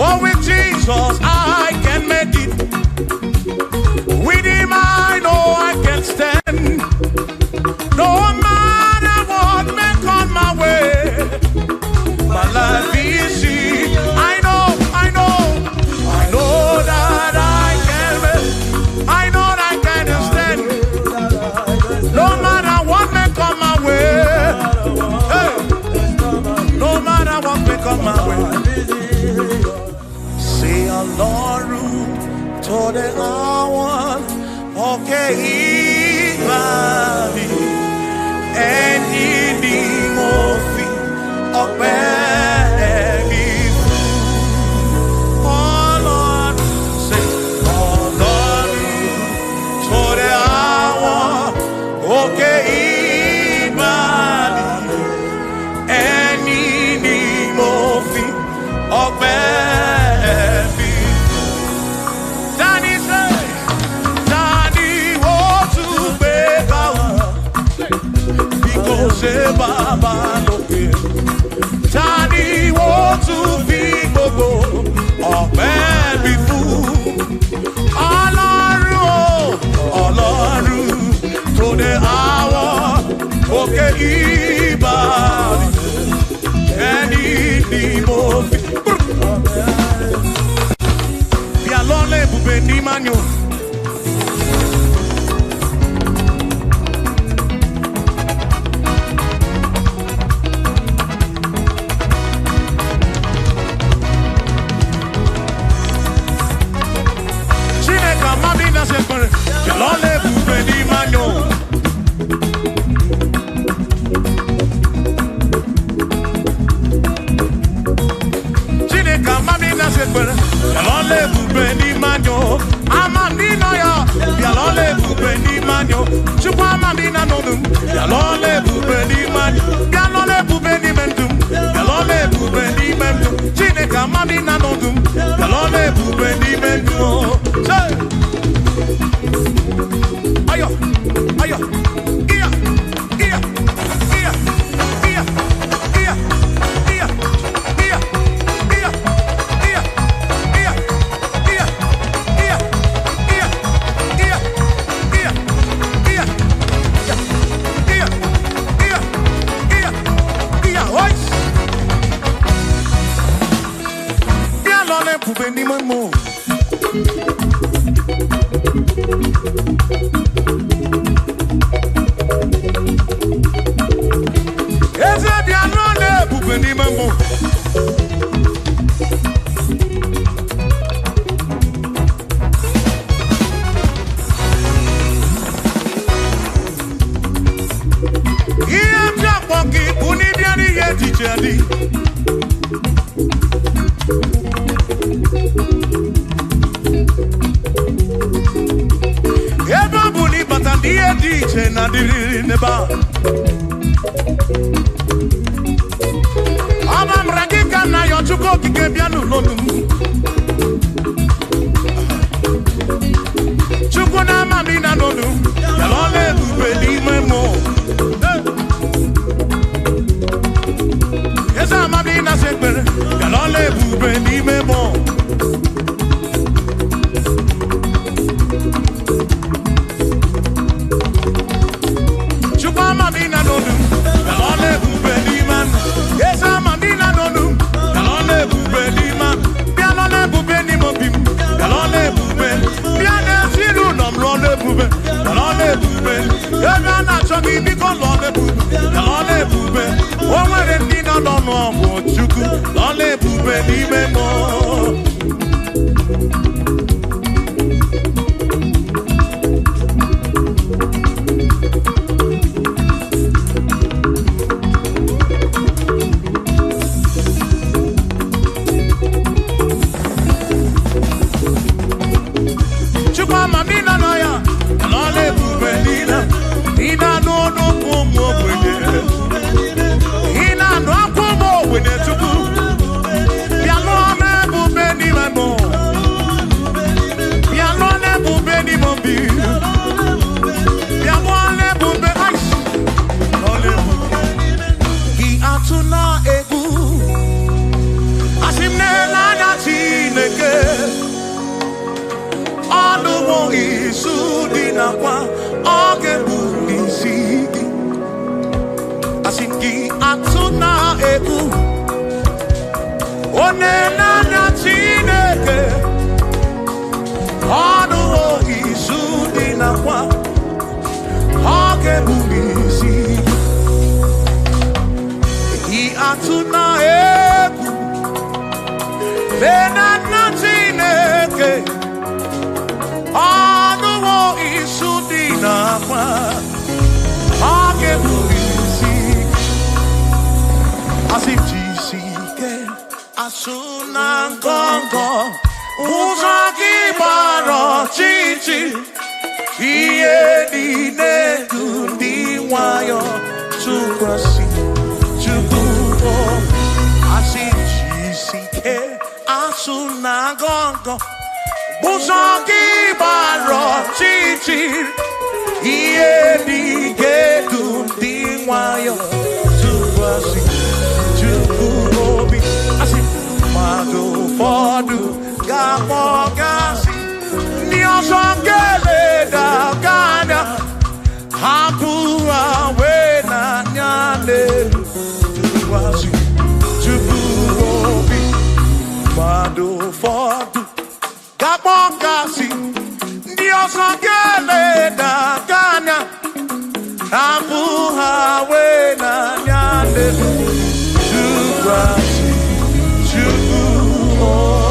Oh, with Jesus I can make it. With him I know I can stand. No matter what may come my way, my life is easy. I know that I can make. I know that I can stand. No matter what may come my way. Hey. No matter what may come my way. Say Ọlọ́run tó dé àwọn òkè ìgbà mi, ẹni ni mo fi ọpẹ́ mi fún. Ọlọ́run, say Ọlọ́run tó dé àwọn òkè ìgbà mi, ẹni ni mo fi ọpẹ́. Baba lókè, tani wo tún fi gbogbo ọpẹ́ mi fún. Ọlọ́run o, Ọlọ́run tó dé àwọn òkè ìbàdí, ẹni ni mo fi. Bí alọ́lẹ̀ ibùgbé ní manyo. asuna eku lena natineke anuwo isudina kwa agebulisi asifjisike asuna ngongo uzaki baro chichi iye dine kundi wayo tukwasi tukubo asifjisike asuna ngongo uzaki baro chichi iye dine kundi wayo tukwasi tukubo asif mado fodu Gamogasi, Niosongele da Gana, Hapua Wena Nyale, Tuwasi, Tubuobi, Mado Fordu, Gamogasi, Niosongele da Gana, Hapua Wena Nyale, Tuwasi, Tubuobi.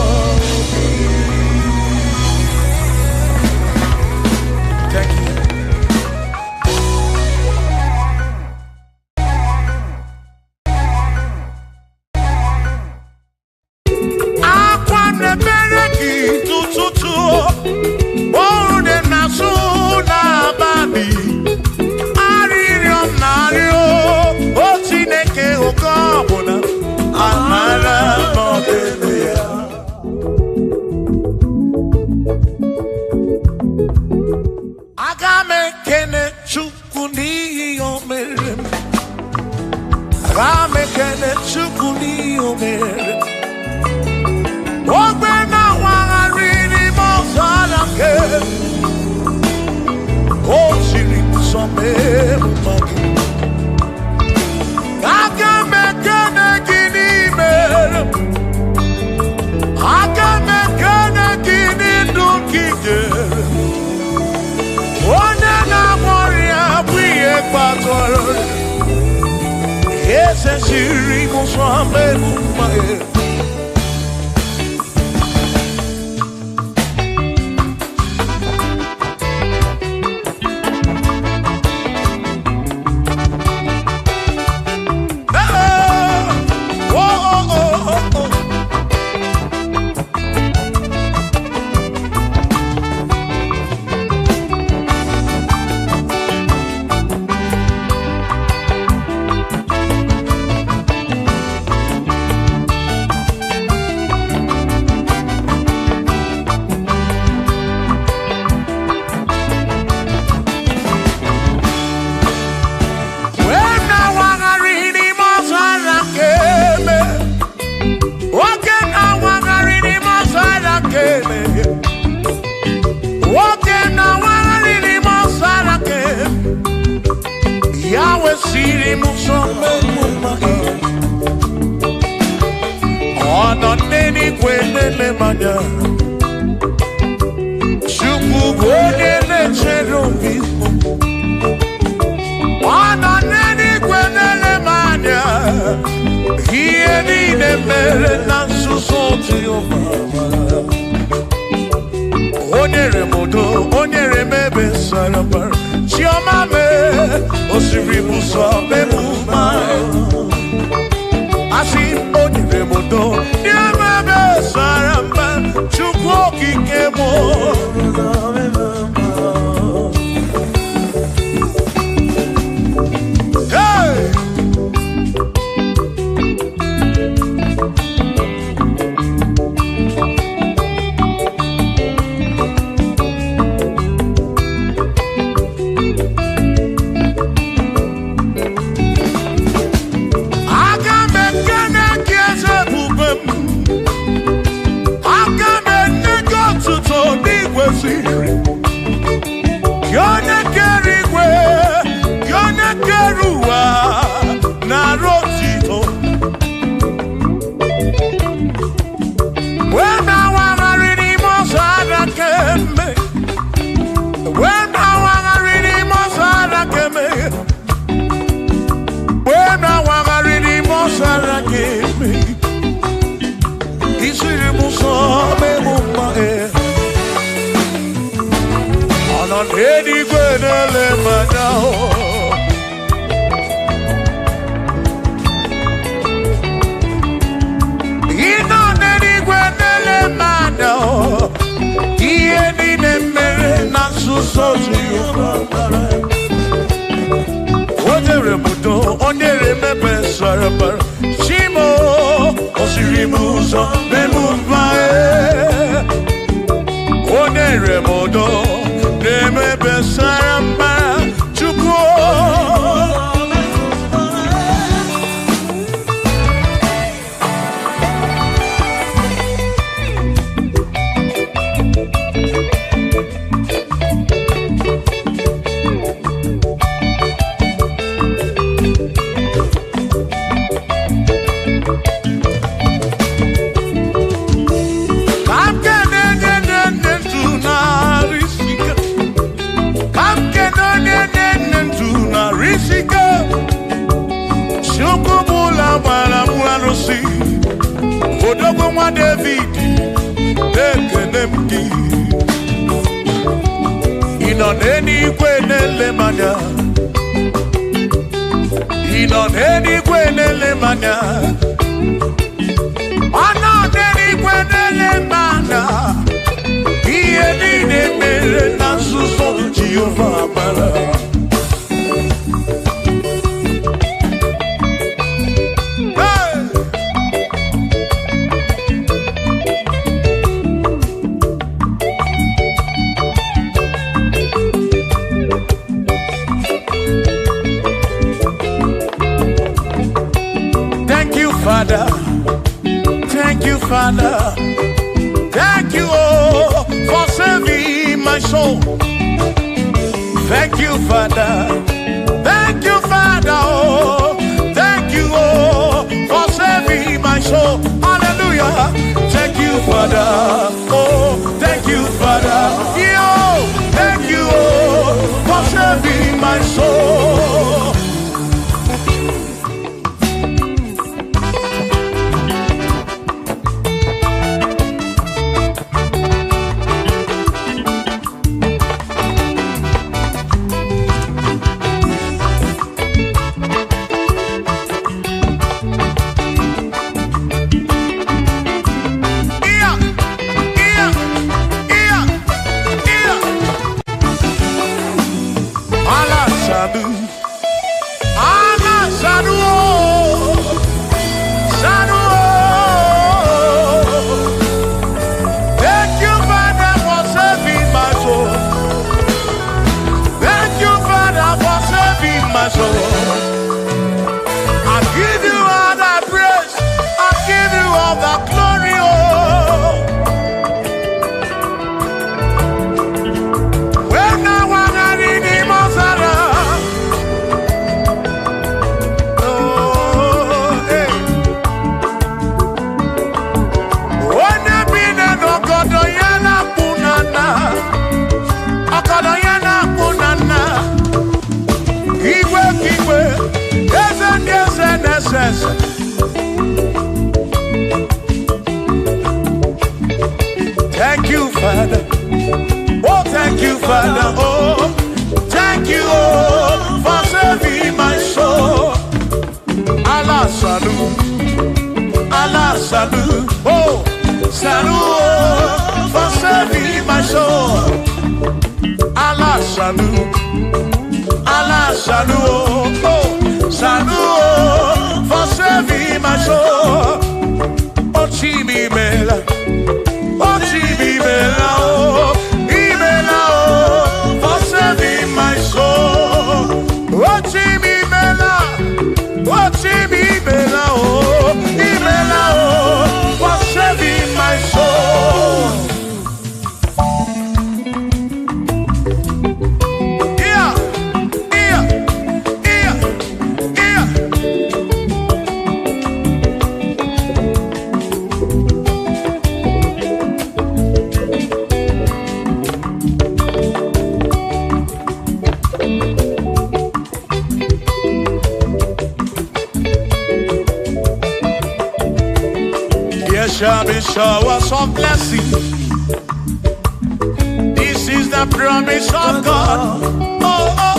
n'eluigwe na-ele mmadụ ịnọ n'eluigwe na-ele mmadụ ihe niile mere na nzuzo Jehova o nyere m udo o nyere m ebe sara mbara Chimo o siri m ụzọ n'elu mba o nyere m udo n'ebe sara mbara Chukwu Odogwu nwa David ekele m gị ị nọ n'eluigwe na-ele m anya ị nọ n'eluigwe na-ele m anya ọ nọ n'eluigwe na-ele m anya ihe niile mere na nzuzo Jehova mara Father, thank you, Father, thank you, oh, for saving my soul. Thank you, Father, oh, thank you, oh, for saving my soul. Hallelujah. Thank you, Father, oh, thank you, Father, yo, thank you, oh, for saving my soul. Thank you, Father. Oh, thank you, Father. Oh, thank you, oh, for saving my soul. Allah salut, Allah salut. Oh, salut, oh, for saving my soul. Allah salut, Allah salut. Oh, salut, oh, for saving my soul. Oh, Chimi Mela. Oh, Chimi Mela. Oh, Imela. Oh, for saving my soul. Oh, Chimi Mela. Oh, Chimi Mela. Oh, Imela. Oh, for saving my soul. Yeah, yeah, yeah, yeah. There shall be showers of blessing. This is the a promise of God. Oh, oh.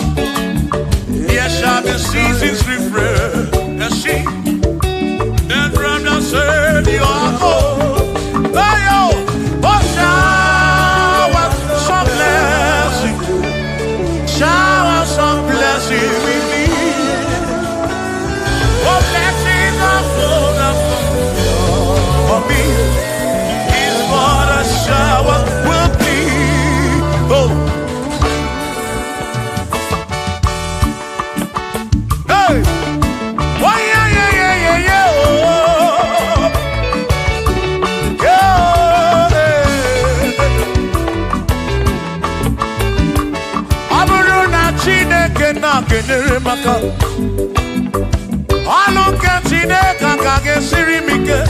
Yes, shall the seasons refresh. The sea. And from the sun you are home. Oh, yo. Oh, shower some blessing. Shower some blessing with me. Oh, blessings are full of for me. Is what a shower will be. Oh. Hey. Oh, yeah, yeah, yeah, yeah, yeah. Oh. Yeah. Aburu na Chineke na kenere maka. Alu ke Chineke ka gesiri mike.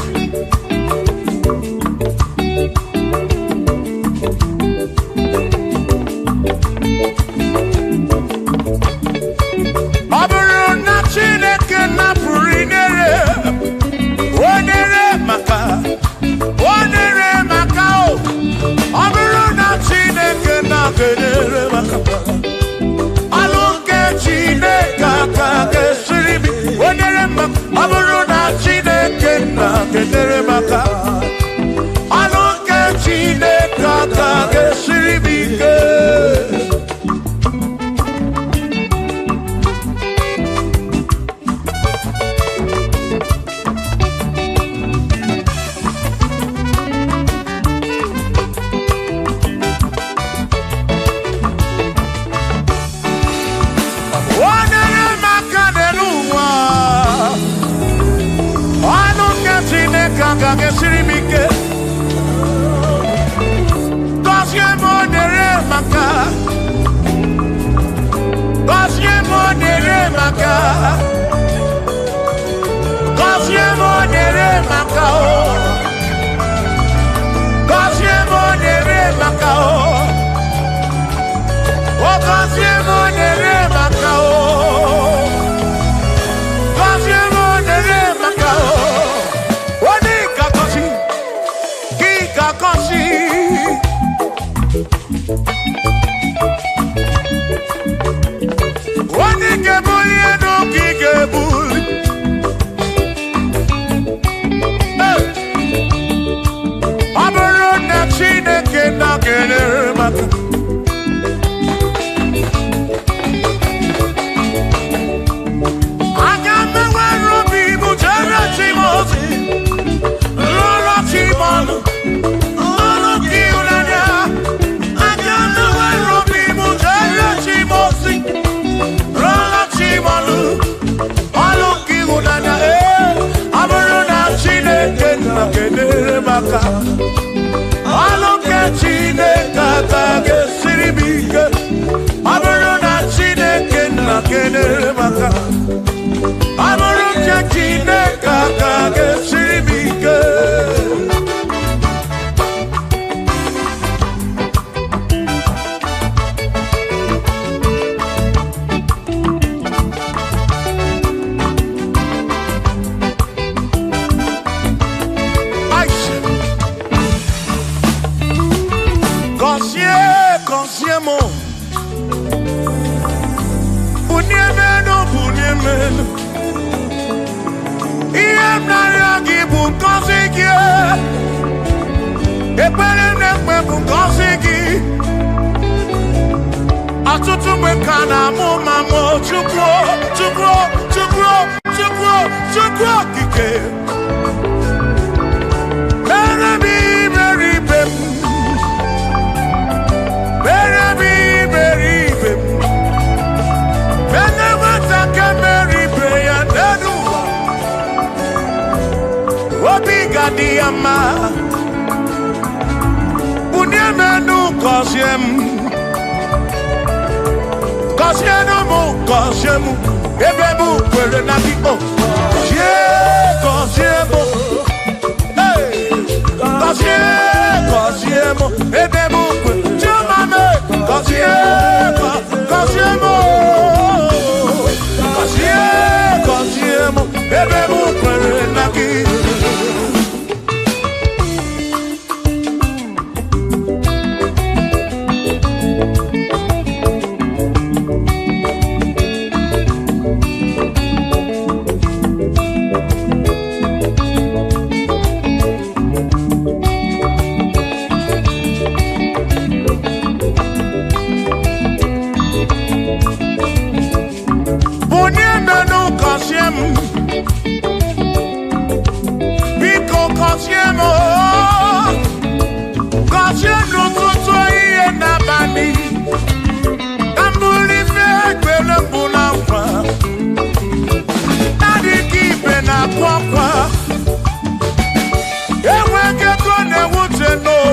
Aburu na Chineke na purinere. Onere maka. Onere maka o. Aburu na Chineke na kenere maka. Alu ke Chineke ka gesiri mike. Onere maka. Aburu na Chineke na kenere maka. Alu ke Chineke ka gesiri mike.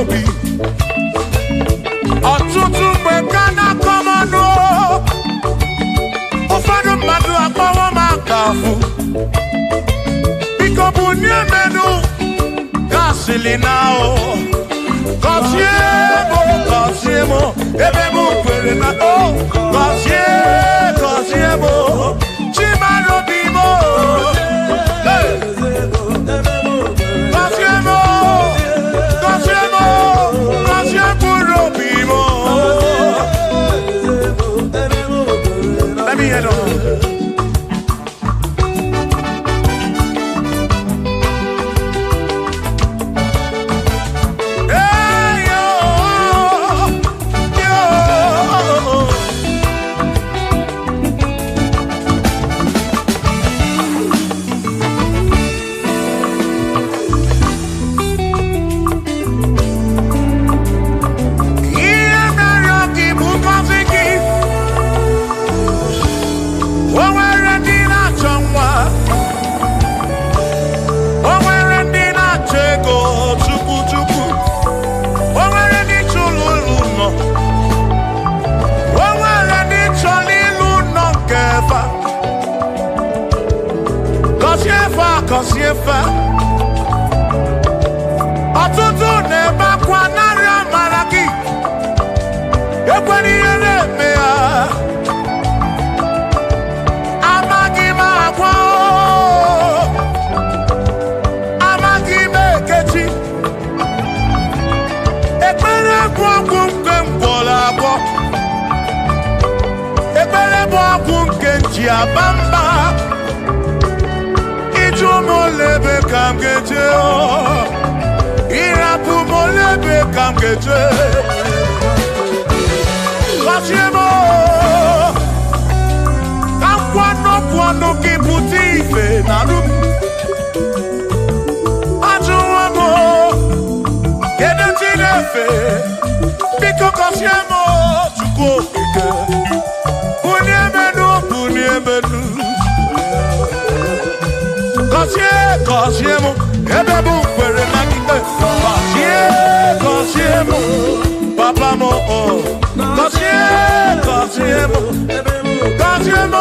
obi ọtụtụ mgbe ka na-akọmanụ ụfọdụ mmadụ akpọwọ m akafụ biko bụ nye menụ gasịlị na o gọzie m ebe m kwere na o gọzie m chimara obi m let me hear it. ọtụtụ na-ebe akwa narị amara gị ekwere ihe na-eme ya amaghị m agwa amaghị m ekechi ekpere bụ ọgwụ nke mgbọrọ agwọ ekpere bụ ọgwụ nke nji aba mba molebe kam geje irapu molebe kam geje kasiemo kwano kiputi ife nalu ajuwamo kede tinefe biko kasiemo chuko ike uniemenu Gọzie m ebe bụ kwere na ikpe gọzie m papa m gọzie m gọzie m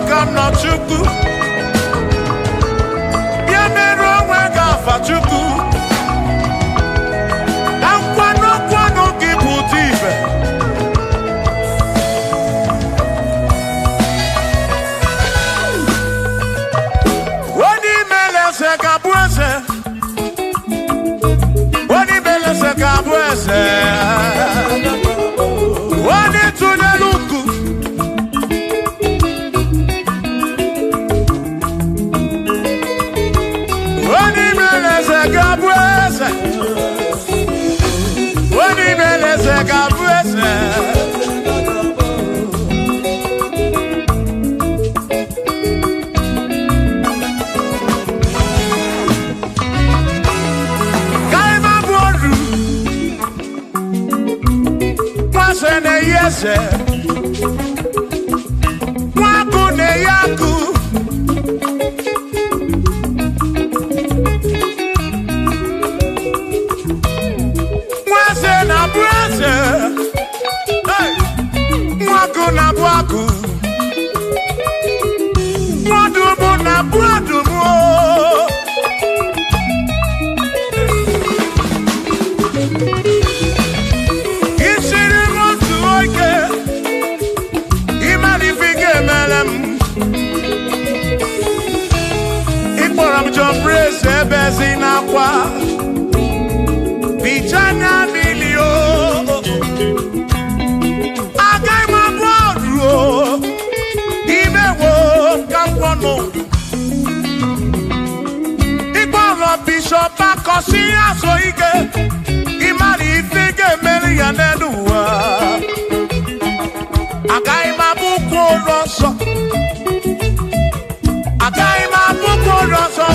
kam no chuku. Bia mero we ga fa chuku. Dan kwano ki putive. Woni mele se kabuese. Woni mele se kabuese. Woni tuneluku. Woni mele se kabuese. Woni mele se kabuese. Ne yese Waku ne yaku Mwase na bwase Waku na bwaku Mwadumu na bwadumu Bezina kwa Vijana milio Agai maboro Imewo kampono Igboro bishop akosi aso ike Imari ifige meri yaneduwa Agai mabuko roso Agai mabuko roso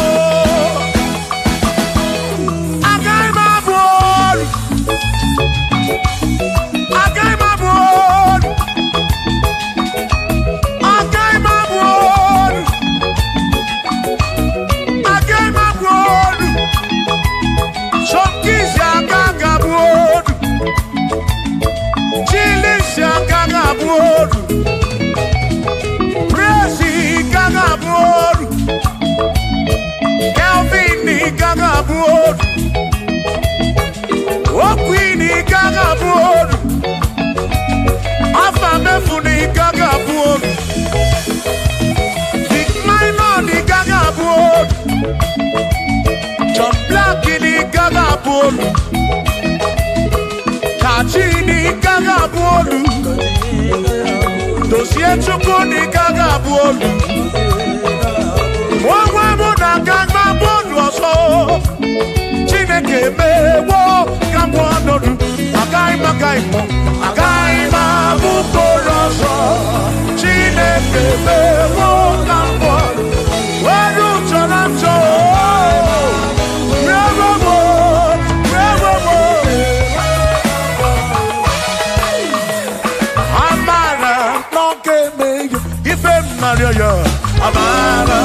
Kachini gaga bolu Dosie chukuni gaga bolu Mwa muna gaga bolu oso Chineke mewo Gamwa nodu Agai magaimo Agai mabuko roso Chineke mewo Gamwa Weru choramcho Amara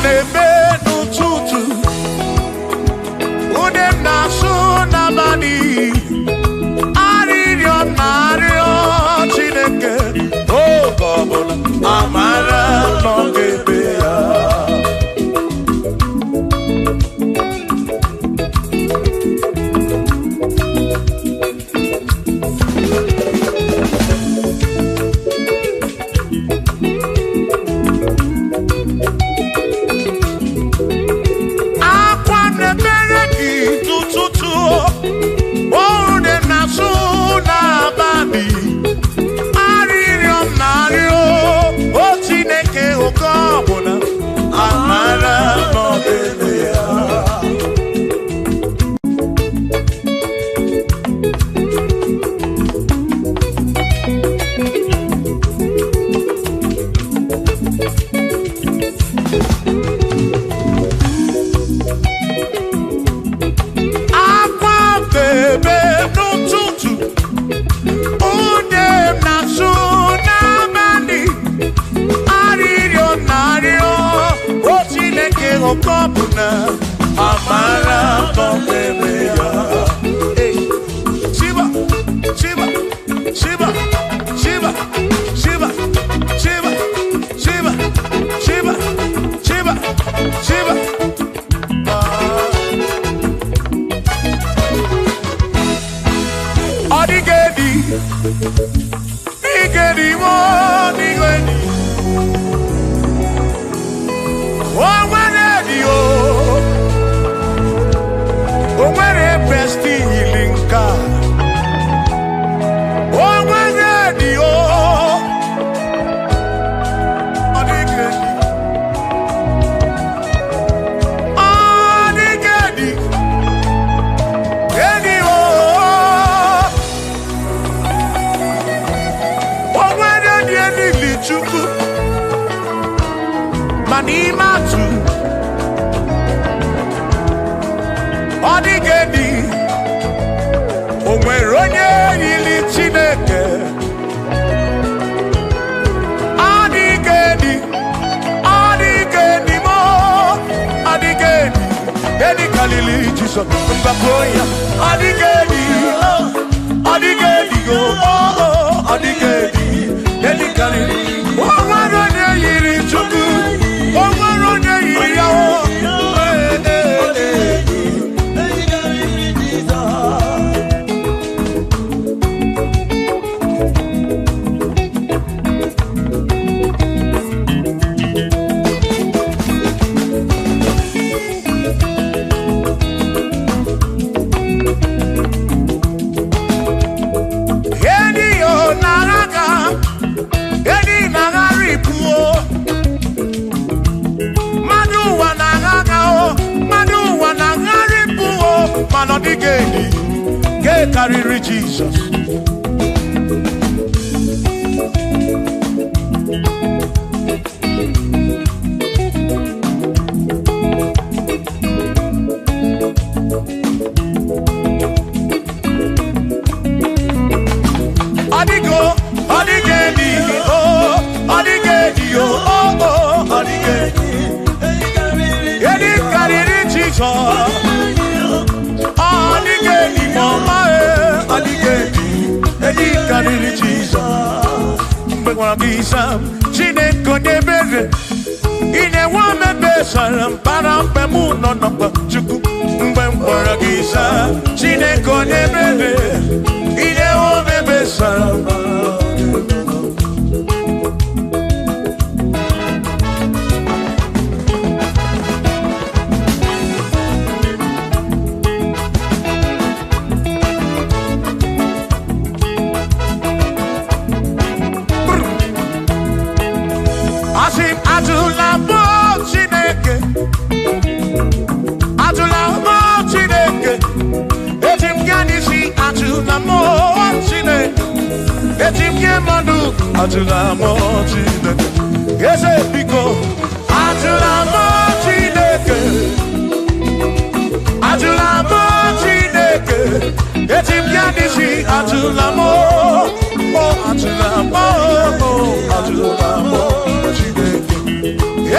nebe n'ụtụtụ ude m na-asụ n'abalị arịrịọ na-arịọ Chineke oge ọbụla amara nọ n'ebe ya.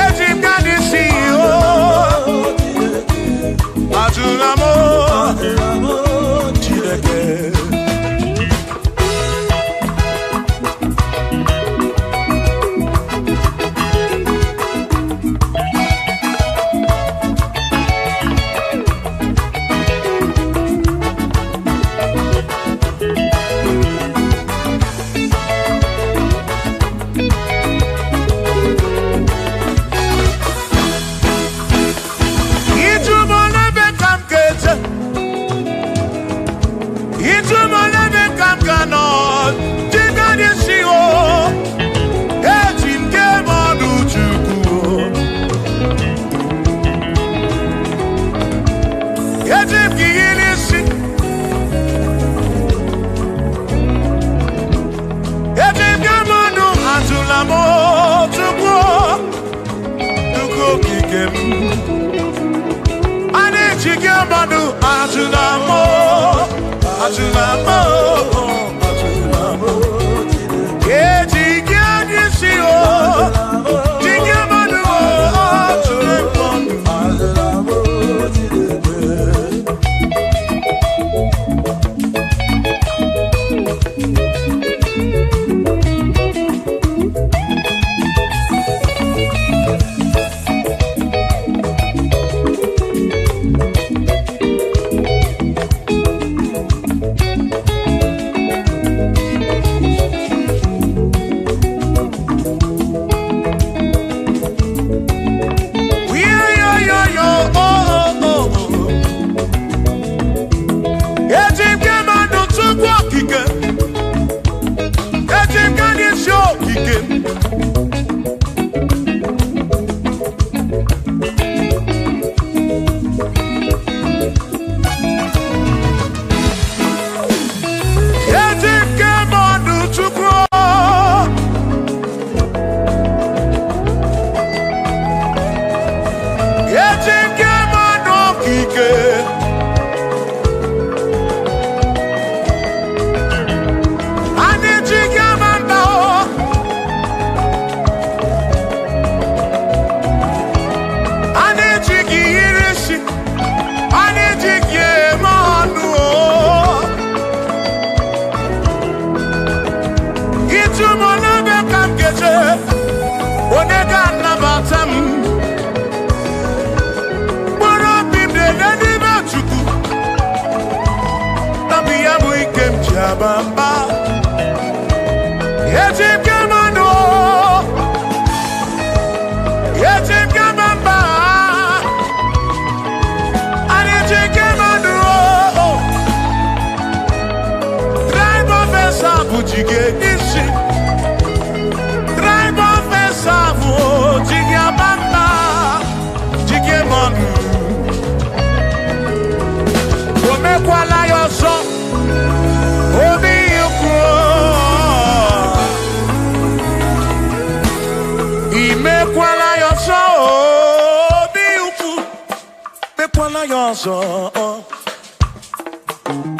Ejim gani si Ikem. Ane chigamanu ajunamo, ajunamo, ajunamo. Chigamanu chigamanu ajunamo.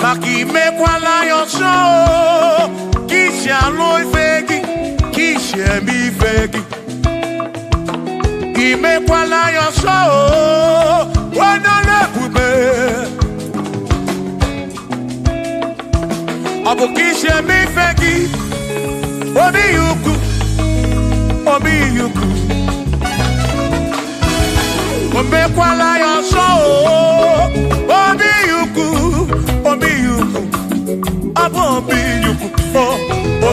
Maki mekwala yoso, kisha loi fegi, kisha mi fegi. Imekwala yoso, wana lekube. Abu kisha mi fegi, obi yuku, obi yuku. Imekwala yoso, obi yuku. Obi yuku, oh,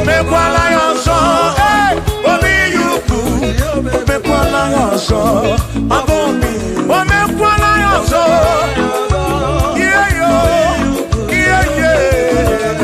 mekwala yoso, obi yuku, mekwala yoso, abomi, mekwala yoso, yeah yo, yeah yeah.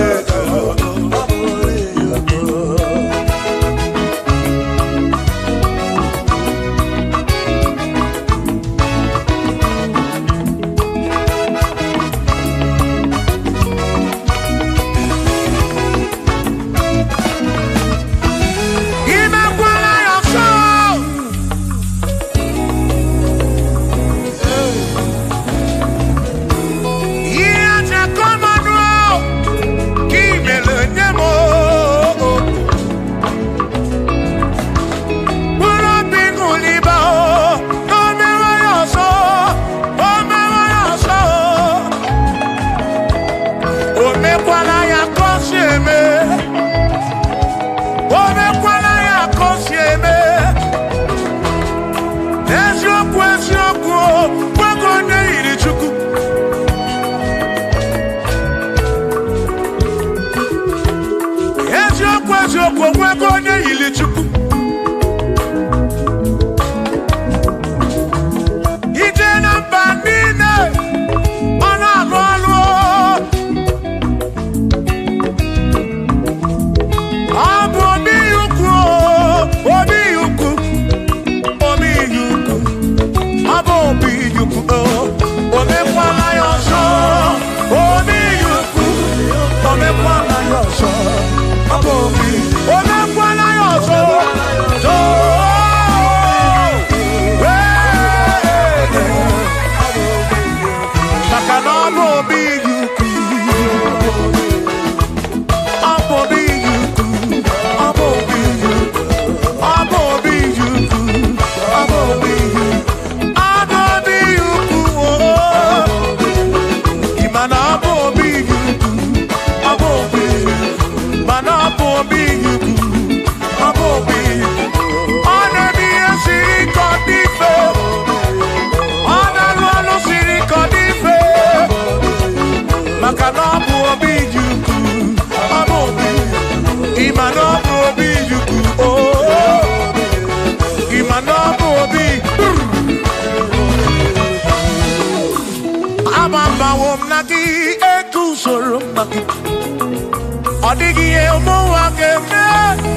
Odigie Moa Game,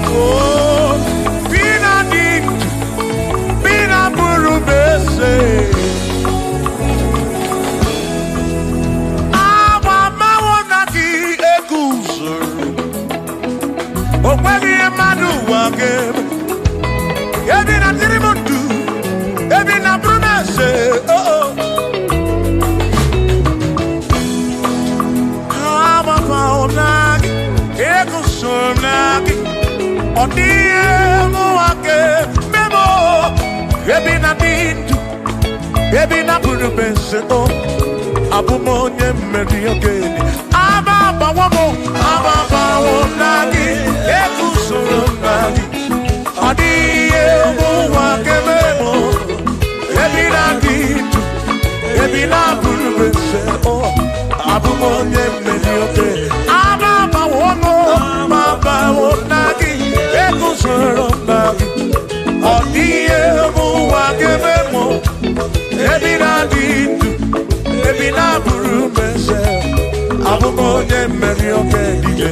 oh, Pina Dit, Pina Burubese. Aba Mawanaki Eguser, Okwagi Madu Wagame, Ebina Tirimundu, Ebina Brunese, oh. Aba Mawanaki. Sonaki, Odie Moake, Memo, Ebina Bintu, Ebina Burubeso, Abumonye Mediogeni, Ababa Wamo, Ababa Wonaki, Ekusonaki, Odie Moake, Memo, Ebina Bintu, Ebina Burubeso, Abumonye Mediogeni, Ababa Wamo. Baba Wonagi, Ekusonaki, Odie Moakemo, Ebina Ditu, Ebina Burumese, Abumonye Merioke Dije.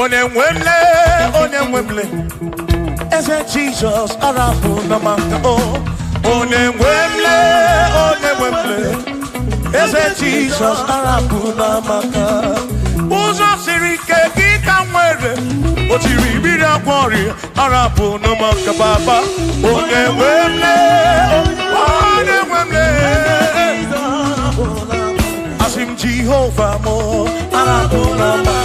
Onemwemle, Eze Jesus, Arabu Namaka, Onemwemle, Eze Jesus, Arabu Namaka, Uzo Sirike, Gita Mwere, Otiri Bida Kwari, Arabu Namaka Baba, Onemwemle, Asim Jehovah Mo, Arabu Namaka.